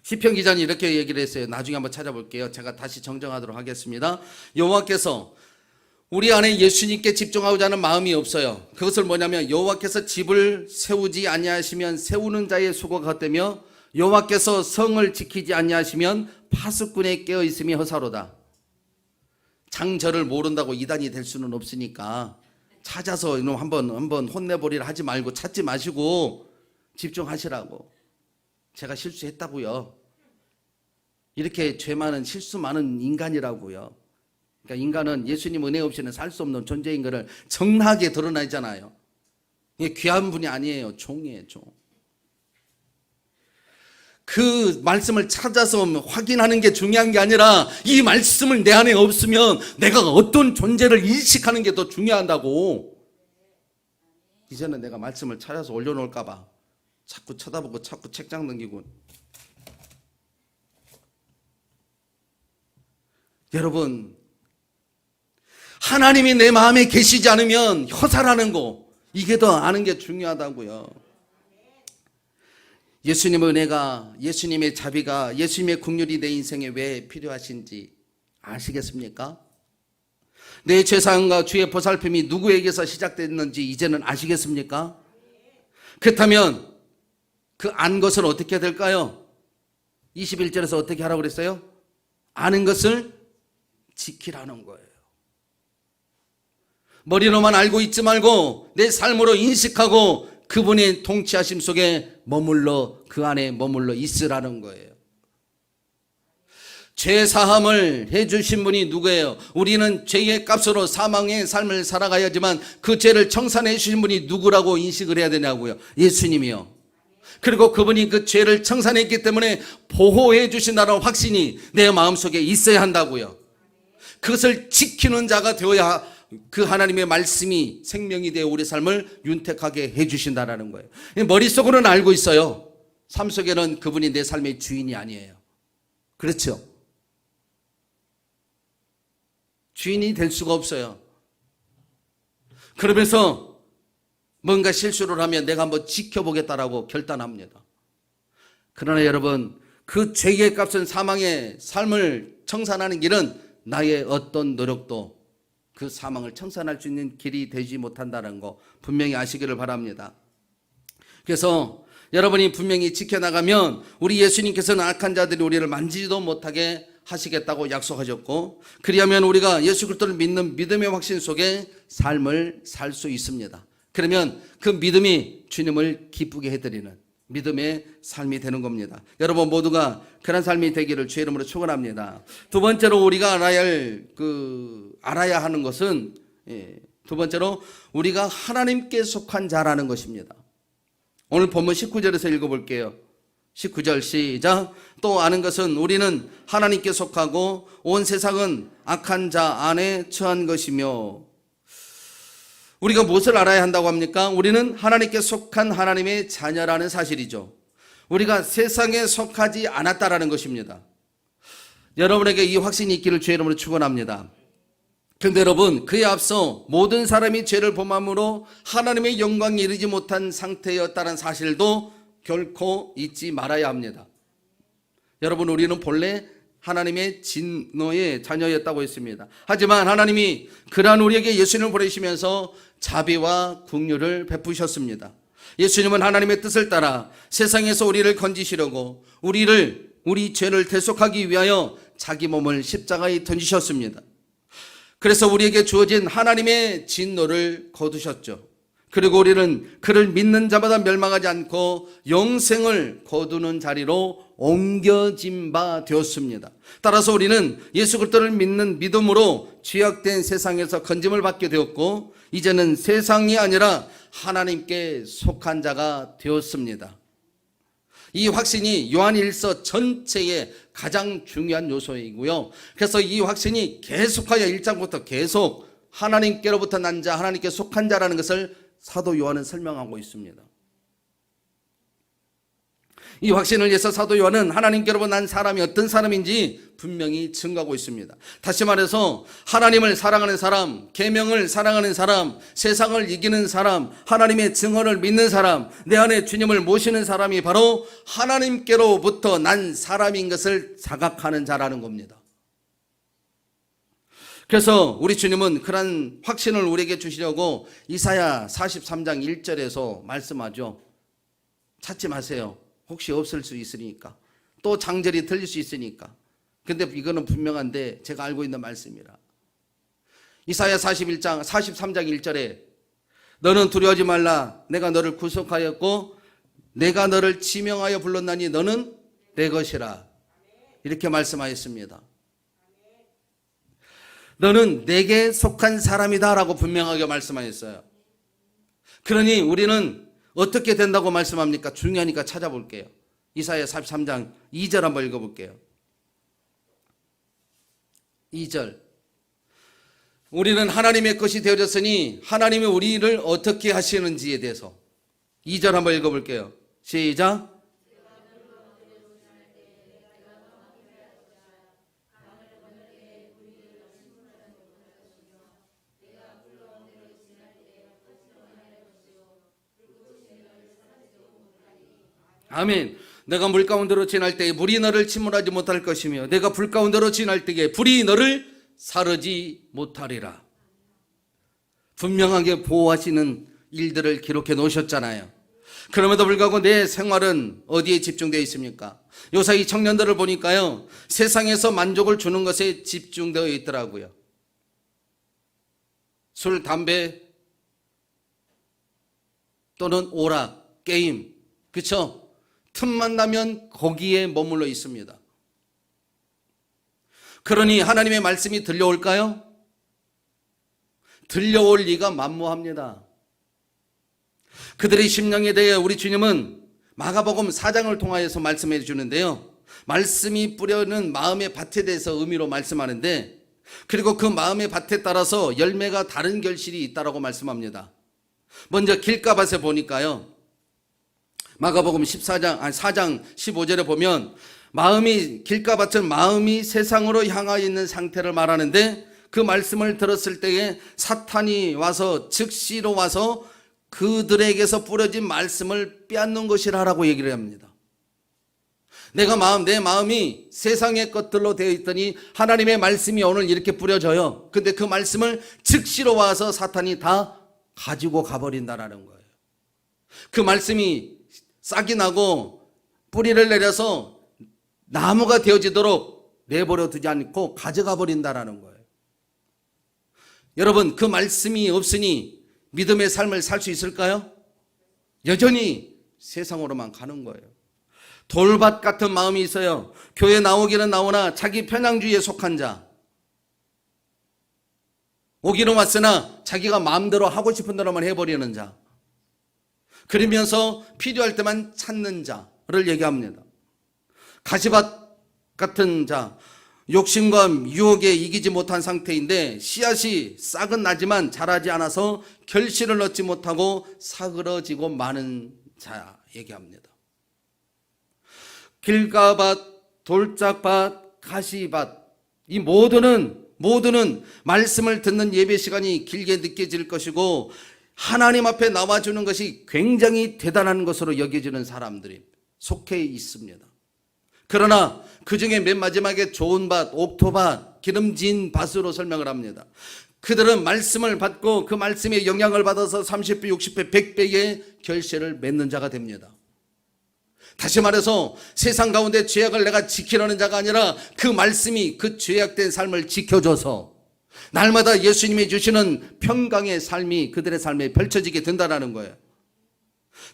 시편 기자는 이렇게 얘기를 했어요. 나중에 한번 찾아볼게요. 제가 다시 정정하도록 하겠습니다. 여호와께서 우리 안에 예수님께 집중하고자 하는 마음이 없어요. 그것을 뭐냐면 여호와께서 집을 세우지 아니하시면 세우는 자의 수고가 헛되며 여호와께서 성을 지키지 아니하시면 파수꾼의 깨어 있음이 허사로다. 장절을 모른다고 이단이 될 수는 없으니까 찾아서 한번 혼내버리라 하지 말고 찾지 마시고 집중하시라고. 제가 실수했다고요. 이렇게 죄 많은 실수 많은 인간이라고요. 그러니까 인간은 예수님 은혜 없이는 살 수 없는 존재인 것을 정확하게 드러나잖아요. 이게 귀한 분이 아니에요. 종이에요, 종. 그 말씀을 찾아서 확인하는 게 중요한 게 아니라 이 말씀을 내 안에 없으면 내가 어떤 존재를 인식하는 게 더 중요하다고. 이제는 내가 말씀을 찾아서 올려놓을까 봐 자꾸 쳐다보고 자꾸 책장 넘기고. 여러분, 하나님이 내 마음에 계시지 않으면 허사라는 거, 이게 더 아는 게 중요하다고요. 예수님의 은혜가, 예수님의 자비가, 예수님의 긍휼이 내 인생에 왜 필요하신지 아시겠습니까? 내 죄사함과 주의 보살핌이 누구에게서 시작됐는지 이제는 아시겠습니까? 그렇다면 그 안 것을 어떻게 해야 될까요? 21절에서 어떻게 하라고 그랬어요? 아는 것을 지키라는 거예요. 머리로만 알고 있지 말고 내 삶으로 인식하고 그분의 통치하심 속에 머물러, 그 안에 머물러 있으라는 거예요. 죄 사함을 해주신 분이 누구예요? 우리는 죄의 값으로 사망의 삶을 살아가야지만 그 죄를 청산해 주신 분이 누구라고 인식을 해야 되냐고요? 예수님이요. 그리고 그분이 그 죄를 청산했기 때문에 보호해 주신다는 확신이 내 마음속에 있어야 한다고요. 그것을 지키는 자가 되어야 그 하나님의 말씀이 생명이 되어 우리 삶을 윤택하게 해주신다는 거예요. 머릿속으로는 알고 있어요. 삶 속에는 그분이 내 삶의 주인이 아니에요. 그렇죠? 주인이 될 수가 없어요. 그러면서 뭔가 실수를 하면 내가 한번 지켜보겠다라고 결단합니다. 그러나 여러분, 그 죄의 값은 사망의 삶을 청산하는 길은 나의 어떤 노력도 그 사망을 청산할 수 있는 길이 되지 못한다는 거 분명히 아시기를 바랍니다. 그래서 여러분이 분명히 지켜나가면 우리 예수님께서는 악한 자들이 우리를 만지지도 못하게 하시겠다고 약속하셨고, 그리하면 우리가 예수 그리스도를 믿는 믿음의 확신 속에 삶을 살 수 있습니다. 그러면 그 믿음이 주님을 기쁘게 해드리는, 믿음의 삶이 되는 겁니다. 여러분 모두가 그런 삶이 되기를 주의 이름으로 축원합니다. 두 번째로 우리가 알아야 하는 것은 두 번째로 우리가 하나님께 속한 자라는 것입니다. 오늘 본문 19절에서 읽어볼게요. 19절 시작. 또 아는 것은 우리는 하나님께 속하고 온 세상은 악한 자 안에 처한 것이며. 우리가 무엇을 알아야 한다고 합니까? 우리는 하나님께 속한 하나님의 자녀라는 사실이죠. 우리가 세상에 속하지 않았다라는 것입니다. 여러분에게 이 확신이 있기를 주의 이름으로 축원합니다. 그런데 여러분, 그에 앞서 모든 사람이 죄를 범함으로 하나님의 영광에 이르지 못한 상태였다는 사실도 결코 잊지 말아야 합니다. 여러분, 우리는 본래 하나님의 진노의 자녀였다고 했습니다. 하지만 하나님이 그러한 우리에게 예수님을 보내시면서 자비와 긍휼을 베푸셨습니다. 예수님은 하나님의 뜻을 따라 세상에서 우리를 건지시려고 우리 죄를 대속하기 위하여 자기 몸을 십자가에 던지셨습니다. 그래서 우리에게 주어진 하나님의 진노를 거두셨죠. 그리고 우리는 그를 믿는 자마다 멸망하지 않고 영생을 거두는 자리로 옮겨진 바 되었습니다. 따라서 우리는 예수 그리스도를 믿는 믿음으로 죄악된 세상에서 건짐을 받게 되었고, 이제는 세상이 아니라 하나님께 속한 자가 되었습니다. 이 확신이 요한 1서 전체의 가장 중요한 요소이고요. 그래서 이 확신이 계속하여 1장부터 계속 하나님께로부터 난 자, 하나님께 속한 자라는 것을 사도 요한은 설명하고 있습니다. 이 확신을 위해서 사도 요한은 하나님께로부터 난 사람이 어떤 사람인지 분명히 증거하고 있습니다. 다시 말해서 하나님을 사랑하는 사람, 계명을 사랑하는 사람, 세상을 이기는 사람, 하나님의 증언을 믿는 사람, 내 안에 주님을 모시는 사람이 바로 하나님께로부터 난 사람인 것을 자각하는 자라는 겁니다. 그래서 우리 주님은 그런 확신을 우리에게 주시려고 이사야 43장 1절에서 말씀하죠. 찾지 마세요. 혹시 없을 수 있으니까. 또 장절이 틀릴 수 있으니까. 근데 이거는 분명한데 제가 알고 있는 말씀이라. 이사야 43장 1절에 너는 두려워하지 말라. 내가 너를 구속하였고 내가 너를 지명하여 불렀나니 너는 내 것이라. 이렇게 말씀하였습니다. 너는 내게 속한 사람이다 라고 분명하게 말씀하셨어요. 그러니 우리는 어떻게 된다고 말씀합니까? 중요하니까 찾아볼게요. 이사야 43장 2절 한번 읽어볼게요. 2절. 우리는 하나님의 것이 되어졌으니 하나님이 우리를 어떻게 하시는지에 대해서 2절 한번 읽어볼게요. 시작. 아멘. 내가 물 가운데로 지날 때에 물이 너를 침몰하지 못할 것이며 내가 불 가운데로 지날 때에 불이 너를 사르지 못하리라. 분명하게 보호하시는 일들을 기록해 놓으셨잖아요. 그럼에도 불구하고 내 생활은 어디에 집중되어 있습니까? 요새 이 청년들을 보니까요, 세상에서 만족을 주는 것에 집중되어 있더라고요. 술, 담배 또는 오락, 게임, 그렇죠? 틈만 나면 거기에 머물러 있습니다. 그러니 하나님의 말씀이 들려올까요? 들려올 리가 만무합니다. 그들의 심령에 대해 우리 주님은 마가복음 4장을 통하여서 말씀해 주는데요, 말씀이 뿌려는 마음의 밭에 대해서 의미로 말씀하는데, 그리고 그 마음의 밭에 따라서 열매가 다른 결실이 있다라고 말씀합니다. 먼저 길가밭에 보니까요, 마가복음 4장 15절에 보면 길가밭은 마음이 세상으로 향하여 있는 상태를 말하는데, 그 말씀을 들었을 때에 사탄이 와서 즉시로 와서 그들에게서 뿌려진 말씀을 빼앗는 것이라고 얘기를 합니다. 내 마음이 세상의 것들로 되어 있더니 하나님의 말씀이 오늘 이렇게 뿌려져요. 근데 그 말씀을 즉시로 와서 사탄이 다 가지고 가버린다라는 거예요. 그 말씀이 싹이 나고 뿌리를 내려서 나무가 되어지도록 내버려 두지 않고 가져가 버린다라는 거예요. 여러분, 그 말씀이 없으니 믿음의 삶을 살 수 있을까요? 여전히 세상으로만 가는 거예요. 돌밭 같은 마음이 있어요. 교회 나오기는 나오나 자기 편향주의에 속한 자. 오기는 왔으나 자기가 마음대로 하고 싶은 대로만 해버리는 자. 그러면서 필요할 때만 찾는 자를 얘기합니다. 가시밭 같은 자, 욕심과 유혹에 이기지 못한 상태인데 씨앗이 싹은 나지만 자라지 않아서 결실을 얻지 못하고 사그러지고 마는 자 얘기합니다. 길가밭, 돌짝밭, 가시밭, 이 모두는 말씀을 듣는 예배 시간이 길게 느껴질 것이고 하나님 앞에 나와주는 것이 굉장히 대단한 것으로 여겨지는 사람들이 속해 있습니다. 그러나 그 중에 맨 마지막에 좋은 밭, 옥토밭, 기름진 밭으로 설명을 합니다. 그들은 말씀을 받고 그 말씀에 영향을 받아서 30배, 60배, 100배의 결실을 맺는 자가 됩니다. 다시 말해서 세상 가운데 죄악을 내가 지키려는 자가 아니라 그 말씀이 그 죄악된 삶을 지켜줘서 날마다 예수님이 주시는 평강의 삶이 그들의 삶에 펼쳐지게 된다는 거예요.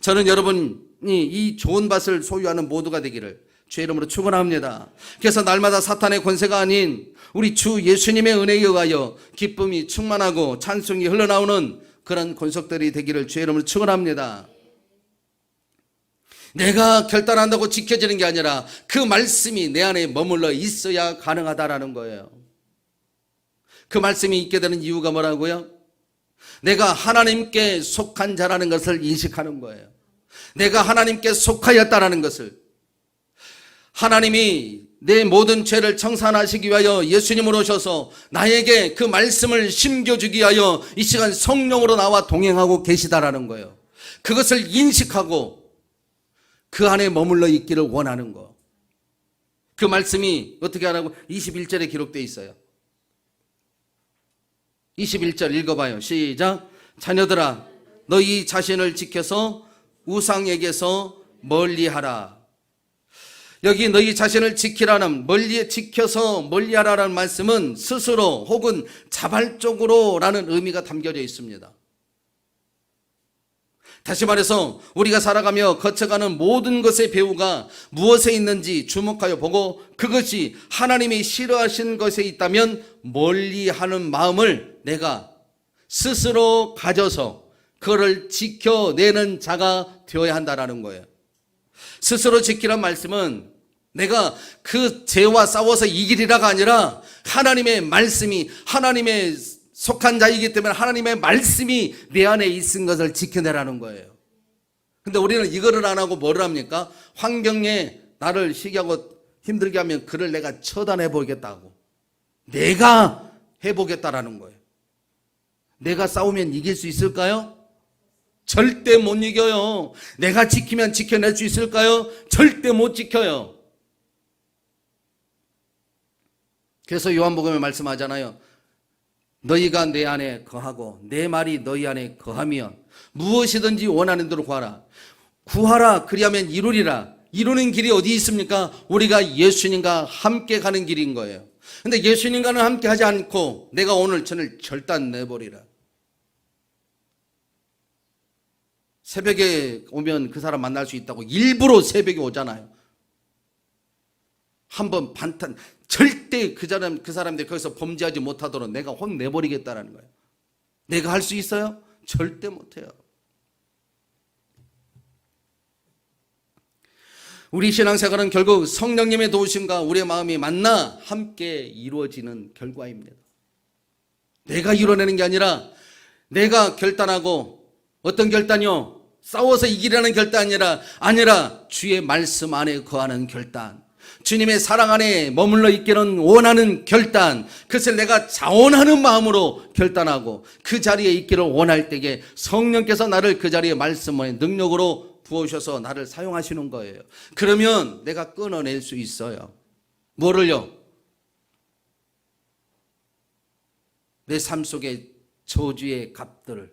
저는 여러분이 이 좋은 밭을 소유하는 모두가 되기를 주의 이름으로 축원합니다. 그래서 날마다 사탄의 권세가 아닌 우리 주 예수님의 은혜에 의하여 기쁨이 충만하고 찬송이 흘러나오는 그런 권속들이 되기를 주의 이름으로 축원합니다. 내가 결단한다고 지켜지는 게 아니라 그 말씀이 내 안에 머물러 있어야 가능하다라는 거예요. 그 말씀이 있게 되는 이유가 뭐라고요? 내가 하나님께 속한 자라는 것을 인식하는 거예요. 내가 하나님께 속하였다라는 것을, 하나님이 내 모든 죄를 청산하시기 위하여 예수님으로 오셔서 나에게 그 말씀을 심겨주기 위하여 이 시간 성령으로 나와 동행하고 계시다라는 거예요. 그것을 인식하고 그 안에 머물러 있기를 원하는 거. 그 말씀이 어떻게 하라고 21절에 기록되어 있어요. 21절 읽어봐요. 시작. 자녀들아, 너희 자신을 지켜서 우상에게서 멀리하라. 여기 너희 자신을 지키라는, 지켜서 멀리하라는 말씀은 스스로 혹은 자발적으로라는 의미가 담겨져 있습니다. 다시 말해서 우리가 살아가며 거쳐가는 모든 것의 배후가 무엇에 있는지 주목하여 보고 그것이 하나님이 싫어하신 것에 있다면 멀리하는 마음을 내가 스스로 가져서 그걸 지켜내는 자가 되어야 한다는 거예요. 스스로 지키란 말씀은 내가 그 죄와 싸워서 이기리라가 아니라 하나님의 말씀이, 하나님의 속한 자이기 때문에 하나님의 말씀이 내 안에 있은 것을 지켜내라는 거예요. 근데 우리는 이거를 안 하고 뭐를 합니까? 환경에 나를 시기하고 힘들게 하면 그를 내가 처단해 보겠다고, 내가 해보겠다라는 거예요. 내가 싸우면 이길 수 있을까요? 절대 못 이겨요. 내가 지키면 지켜낼 수 있을까요? 절대 못 지켜요. 그래서 요한복음에 말씀하잖아요. 너희가 내 안에 거하고 내 말이 너희 안에 거하면 무엇이든지 원하는 대로 구하라. 구하라, 그리하면 이루리라. 이루는 길이 어디 있습니까? 우리가 예수님과 함께 가는 길인 거예요. 근데 예수님과는 함께 하지 않고 내가 오늘 저를 절단 내버리라. 새벽에 오면 그 사람 만날 수 있다고 일부러 새벽에 오잖아요. 한번 반탄, 절대 그 사람들 거기서 범죄하지 못하도록 내가 혼내버리겠다라는 거예요. 내가 할 수 있어요? 절대 못해요. 우리 신앙생활은 결국 성령님의 도우심과 우리의 마음이 만나 함께 이루어지는 결과입니다. 내가 이뤄내는 게 아니라 내가 결단하고, 어떤 결단이요? 싸워서 이기려는 결단이 아니라 주의 말씀 안에 거하는 결단, 주님의 사랑 안에 머물러 있기는 원하는 결단, 그것을 내가 자원하는 마음으로 결단하고 그 자리에 있기를 원할 때에 성령께서 나를 그 자리에 말씀의 능력으로 부어주셔서 나를 사용하시는 거예요. 그러면 내가 끊어낼 수 있어요. 뭐를요? 내 삶 속의 저주의 값들을,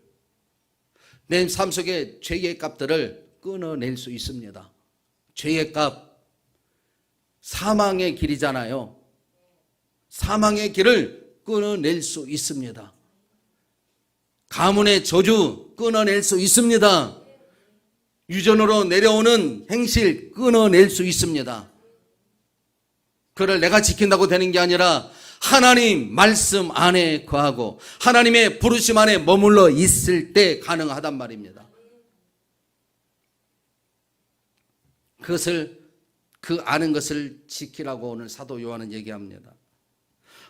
내 삶 속의 죄의 값들을 끊어낼 수 있습니다. 죄의 값, 사망의 길이잖아요. 사망의 길을 끊어낼 수 있습니다. 가문의 저주 끊어낼 수 있습니다. 유전으로 내려오는 행실 끊어낼 수 있습니다. 그를 내가 지킨다고 되는 게 아니라 하나님 말씀 안에 거하고 하나님의 부르심 안에 머물러 있을 때 가능하단 말입니다. 그 아는 것을 지키라고 오늘 사도 요한은 얘기합니다.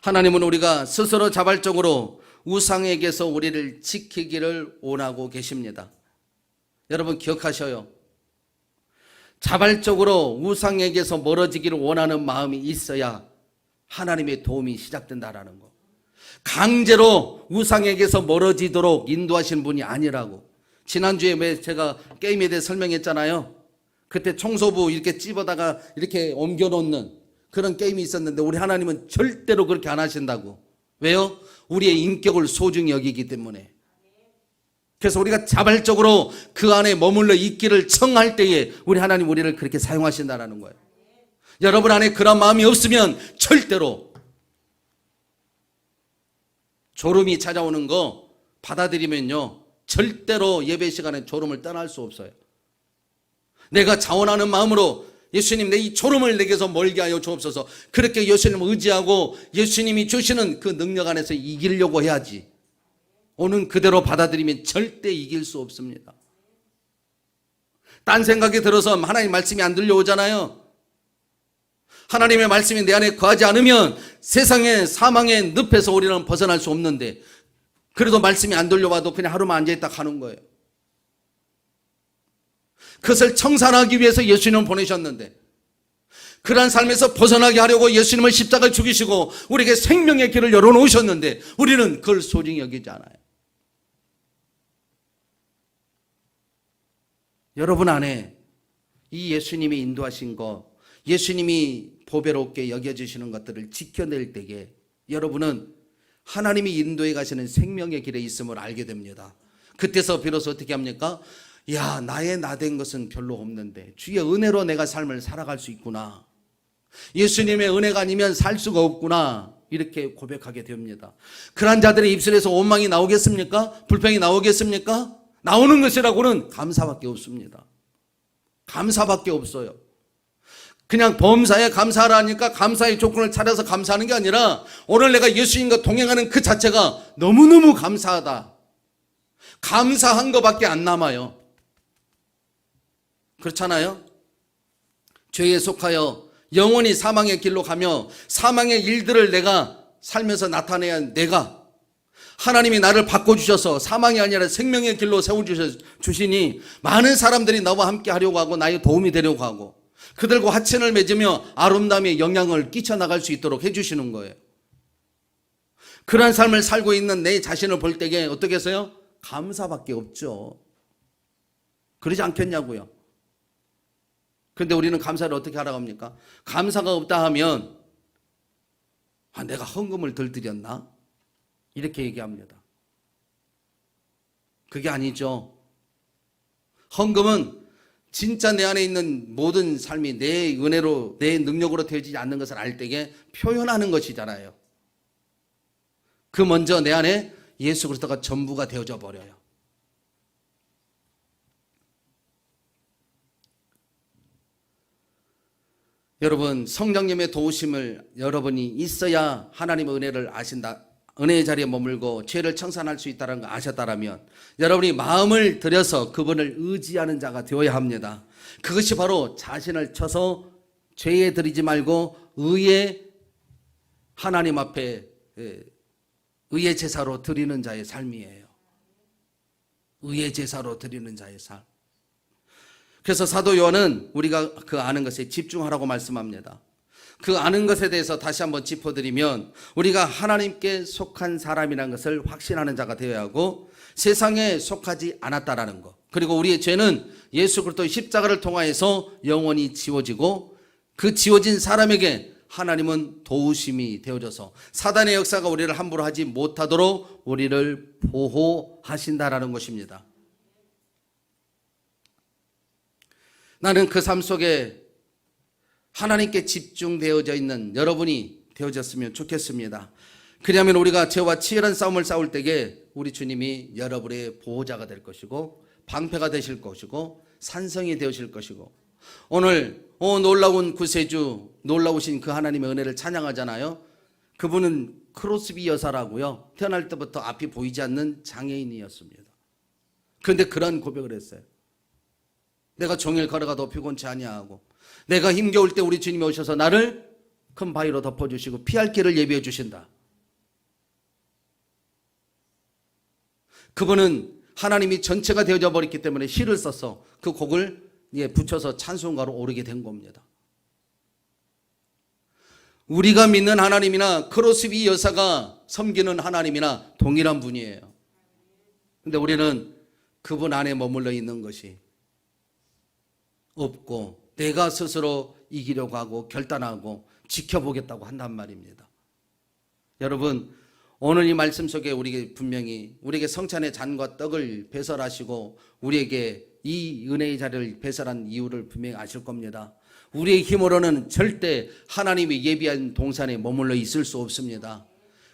하나님은 우리가 스스로 자발적으로 우상에게서 우리를 지키기를 원하고 계십니다. 여러분 기억하셔요. 자발적으로 우상에게서 멀어지기를 원하는 마음이 있어야 하나님의 도움이 시작된다라는 거. 강제로 우상에게서 멀어지도록 인도하신 분이 아니라고. 지난주에 제가 게임에 대해 설명했잖아요. 그때 청소부 이렇게 찝어다가 이렇게 옮겨놓는 그런 게임이 있었는데 우리 하나님은 절대로 그렇게 안 하신다고. 왜요? 우리의 인격을 소중히 여기기 때문에. 그래서 우리가 자발적으로 그 안에 머물러 있기를 청할 때에 우리 하나님 우리를 그렇게 사용하신다는 거예요. 여러분 안에 그런 마음이 없으면 절대로 졸음이 찾아오는 거 받아들이면요 절대로 예배 시간에 졸음을 떠날 수 없어요. 내가 자원하는 마음으로 예수님 내 이 졸음을 내게서 멀게 하여 주옵소서. 그렇게 예수님을 의지하고 예수님이 주시는 그 능력 안에서 이기려고 해야지. 오는 그대로 받아들이면 절대 이길 수 없습니다. 딴 생각이 들어서 하나님 말씀이 안 들려오잖아요. 하나님의 말씀이 내 안에 거하지 않으면 세상의 사망의 늪에서 우리는 벗어날 수 없는데 그래도 말씀이 안 들려와도 그냥 하루만 앉아있다 가는 거예요. 그것을 청산하기 위해서 예수님을 보내셨는데 그러한 삶에서 벗어나게 하려고 예수님을 십자가에 죽이시고 우리에게 생명의 길을 열어놓으셨는데 우리는 그걸 소중히 여기지 않아요. 여러분 안에 이 예수님이 인도하신 거, 예수님이 보배롭게 여겨주시는 것들을 지켜낼 때에 여러분은 하나님이 인도해 가시는 생명의 길에 있음을 알게 됩니다. 그때서 비로소 어떻게 합니까? 야, 나의 나된 것은 별로 없는데 주의 은혜로 내가 삶을 살아갈 수 있구나. 예수님의 은혜가 아니면 살 수가 없구나. 이렇게 고백하게 됩니다. 그런 자들의 입술에서 원망이 나오겠습니까? 불평이 나오겠습니까? 나오는 것이라고는 감사밖에 없습니다. 감사밖에 없어요. 그냥 범사에 감사하라니까 감사의 조건을 찾아서 감사하는 게 아니라 오늘 내가 예수님과 동행하는 그 자체가 너무너무 감사하다. 감사한 것밖에 안 남아요. 그렇잖아요? 죄에 속하여 영원히 사망의 길로 가며 사망의 일들을 내가 살면서 나타내야 내가 하나님이 나를 바꿔주셔서 사망이 아니라 생명의 길로 세워주시니 많은 사람들이 나와 함께 하려고 하고 나의 도움이 되려고 하고 그들과 화친을 맺으며 아름다움의 영향을 끼쳐나갈 수 있도록 해주시는 거예요. 그런 삶을 살고 있는 내 자신을 볼 때에 어떻게 해서요? 감사밖에 없죠. 그러지 않겠냐고요. 그런데 우리는 감사를 어떻게 하라고 합니까? 감사가 없다 하면 내가 헌금을 덜 드렸나? 이렇게 얘기합니다. 그게 아니죠. 헌금은 진짜 내 안에 있는 모든 삶이 내 은혜로 내 능력으로 되어지지 않는 것을 알 때에 표현하는 것이잖아요. 그 먼저 내 안에 예수 그리스도가 전부가 되어져 버려요. 여러분 성령님의 도우심을 여러분이 있어야 하나님의 은혜를 아신다. 은혜의 자리에 머물고 죄를 청산할 수 있다는 걸 아셨다라면 여러분이 마음을 들여서 그분을 의지하는 자가 되어야 합니다. 그것이 바로 자신을 쳐서 죄에 들이지 말고 의의 하나님 앞에 의의 제사로 드리는 자의 삶이에요. 의의 제사로 드리는 자의 삶. 그래서 사도 요한은 우리가 그 아는 것에 집중하라고 말씀합니다. 그 아는 것에 대해서 다시 한번 짚어드리면 우리가 하나님께 속한 사람이라는 것을 확신하는 자가 되어야 하고 세상에 속하지 않았다라는 것, 그리고 우리의 죄는 예수 그리스도의 십자가를 통하여서 영원히 지워지고 그 지워진 사람에게 하나님은 도우심이 되어져서 사단의 역사가 우리를 함부로 하지 못하도록 우리를 보호하신다라는 것입니다. 나는 그 삶 속에 하나님께 집중되어져 있는 여러분이 되어졌으면 좋겠습니다. 그러면 우리가 죄와 치열한 싸움을 싸울 때에 우리 주님이 여러분의 보호자가 될 것이고 방패가 되실 것이고 산성이 되어질 것이고, 오늘 놀라운 구세주, 놀라우신 그 하나님의 은혜를 찬양하잖아요. 그분은 크로스비 여사라고요. 태어날 때부터 앞이 보이지 않는 장애인이었습니다. 그런데 그런 고백을 했어요. 내가 종일 걸어가도 피곤치 아니하고, 내가 힘겨울 때 우리 주님이 오셔서 나를 큰 바위로 덮어주시고 피할 길을 예비해 주신다. 그분은 하나님이 전체가 되어져 버렸기 때문에 시를 써서 그 곡을 붙여서 찬송가로 오르게 된 겁니다. 우리가 믿는 하나님이나 크로스비 여사가 섬기는 하나님이나 동일한 분이에요. 그런데 우리는 그분 안에 머물러 있는 것이 없고, 내가 스스로 이기려고 하고 결단하고 지켜보겠다고 한단 말입니다. 여러분, 오늘 이 말씀 속에 우리에게 분명히 우리에게 성찬의 잔과 떡을 배설하시고 우리에게 이 은혜의 자리를 배설한 이유를 분명히 아실 겁니다. 우리의 힘으로는 절대 하나님이 예비한 동산에 머물러 있을 수 없습니다.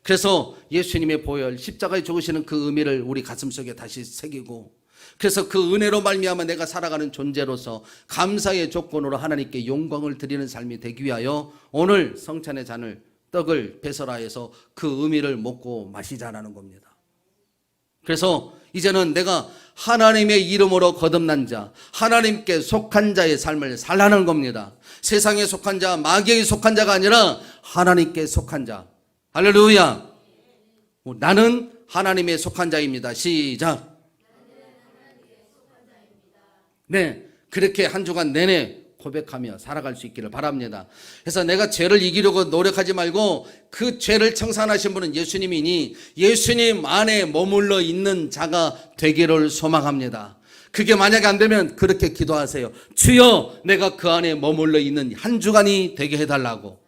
그래서 예수님의 보혈, 십자가에 죽으시는 그 의미를 우리 가슴속에 다시 새기고, 그래서 그 은혜로 말미암아 내가 살아가는 존재로서 감사의 조건으로 하나님께 영광을 드리는 삶이 되기 위하여 오늘 성찬의 잔을, 떡을 배설하여서 그 의미를 먹고 마시자라는 겁니다. 그래서 이제는 내가 하나님의 이름으로 거듭난 자, 하나님께 속한 자의 삶을 살라는 겁니다. 세상에 속한 자, 마귀에 속한 자가 아니라 하나님께 속한 자. 할렐루야. 나는 하나님의 속한 자입니다. 시작. 네, 그렇게 한 주간 내내 고백하며 살아갈 수 있기를 바랍니다. 그래서 내가 죄를 이기려고 노력하지 말고 그 죄를 청산하신 분은 예수님이니 예수님 안에 머물러 있는 자가 되기를 소망합니다. 그게 만약에 안 되면 그렇게 기도하세요. 주여, 내가 그 안에 머물러 있는 한 주간이 되게 해달라고.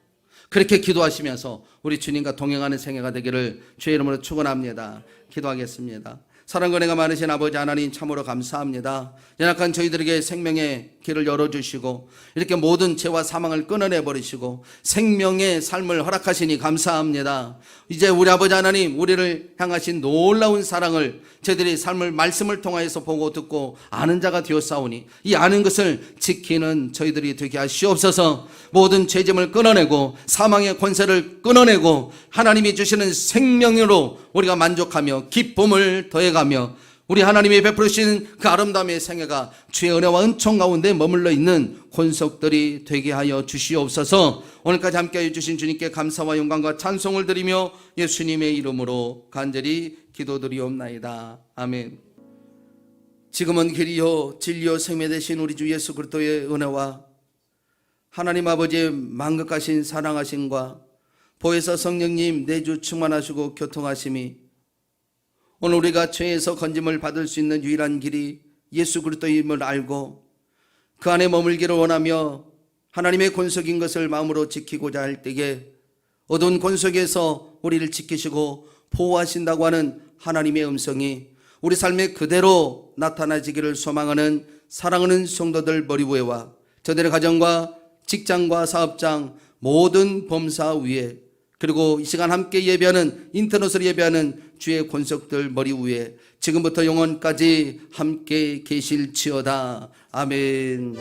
그렇게 기도하시면서 우리 주님과 동행하는 생애가 되기를 주의 이름으로 축원합니다. 기도하겠습니다. 사랑과 은혜가 많으신 아버지 하나님, 참으로 감사합니다. 연약한 저희들에게 생명의 길을 열어주시고 이렇게 모든 죄와 사망을 끊어내버리시고 생명의 삶을 허락하시니 감사합니다. 이제 우리 아버지 하나님, 우리를 향하신 놀라운 사랑을 저희들이 삶을 말씀을 통하여서 보고 듣고 아는 자가 되었사오니 이 아는 것을 지키는 저희들이 되게 하시옵소서. 모든 죄짐을 끊어내고 사망의 권세를 끊어내고 하나님이 주시는 생명으로 우리가 만족하며 기쁨을 더해가며 우리 하나님이 베푸신 그 아름다움의 생애가 주의 은혜와 은총 가운데 머물러 있는 권속들이 되게 하여 주시옵소서. 오늘까지 함께해 주신 주님께 감사와 영광과 찬송을 드리며 예수님의 이름으로 간절히 기도드리옵나이다. 아멘. 지금은 길이요 진리요 생명 되신 우리 주 예수 그리스도의 은혜와 하나님 아버지의 만극하신 사랑하심과 보혜사 성령님 내주 충만하시고 교통하심이 오늘 우리가 죄에서 건짐을 받을 수 있는 유일한 길이 예수 그리스도임을 알고 그 안에 머물기를 원하며 하나님의 권속인 것을 마음으로 지키고자 할 때에 어두운 권속에서 우리를 지키시고 보호하신다고 하는 하나님의 음성이 우리 삶에 그대로 나타나지기를 소망하는 사랑하는 성도들 머리부에와 저들의 가정과 직장과 사업장 모든 범사 위에 그리고 이 시간 함께 예배하는 인터넷으로 예배하는 주의 권속들 머리 위에 지금부터 영원까지 함께 계실지어다. 아멘.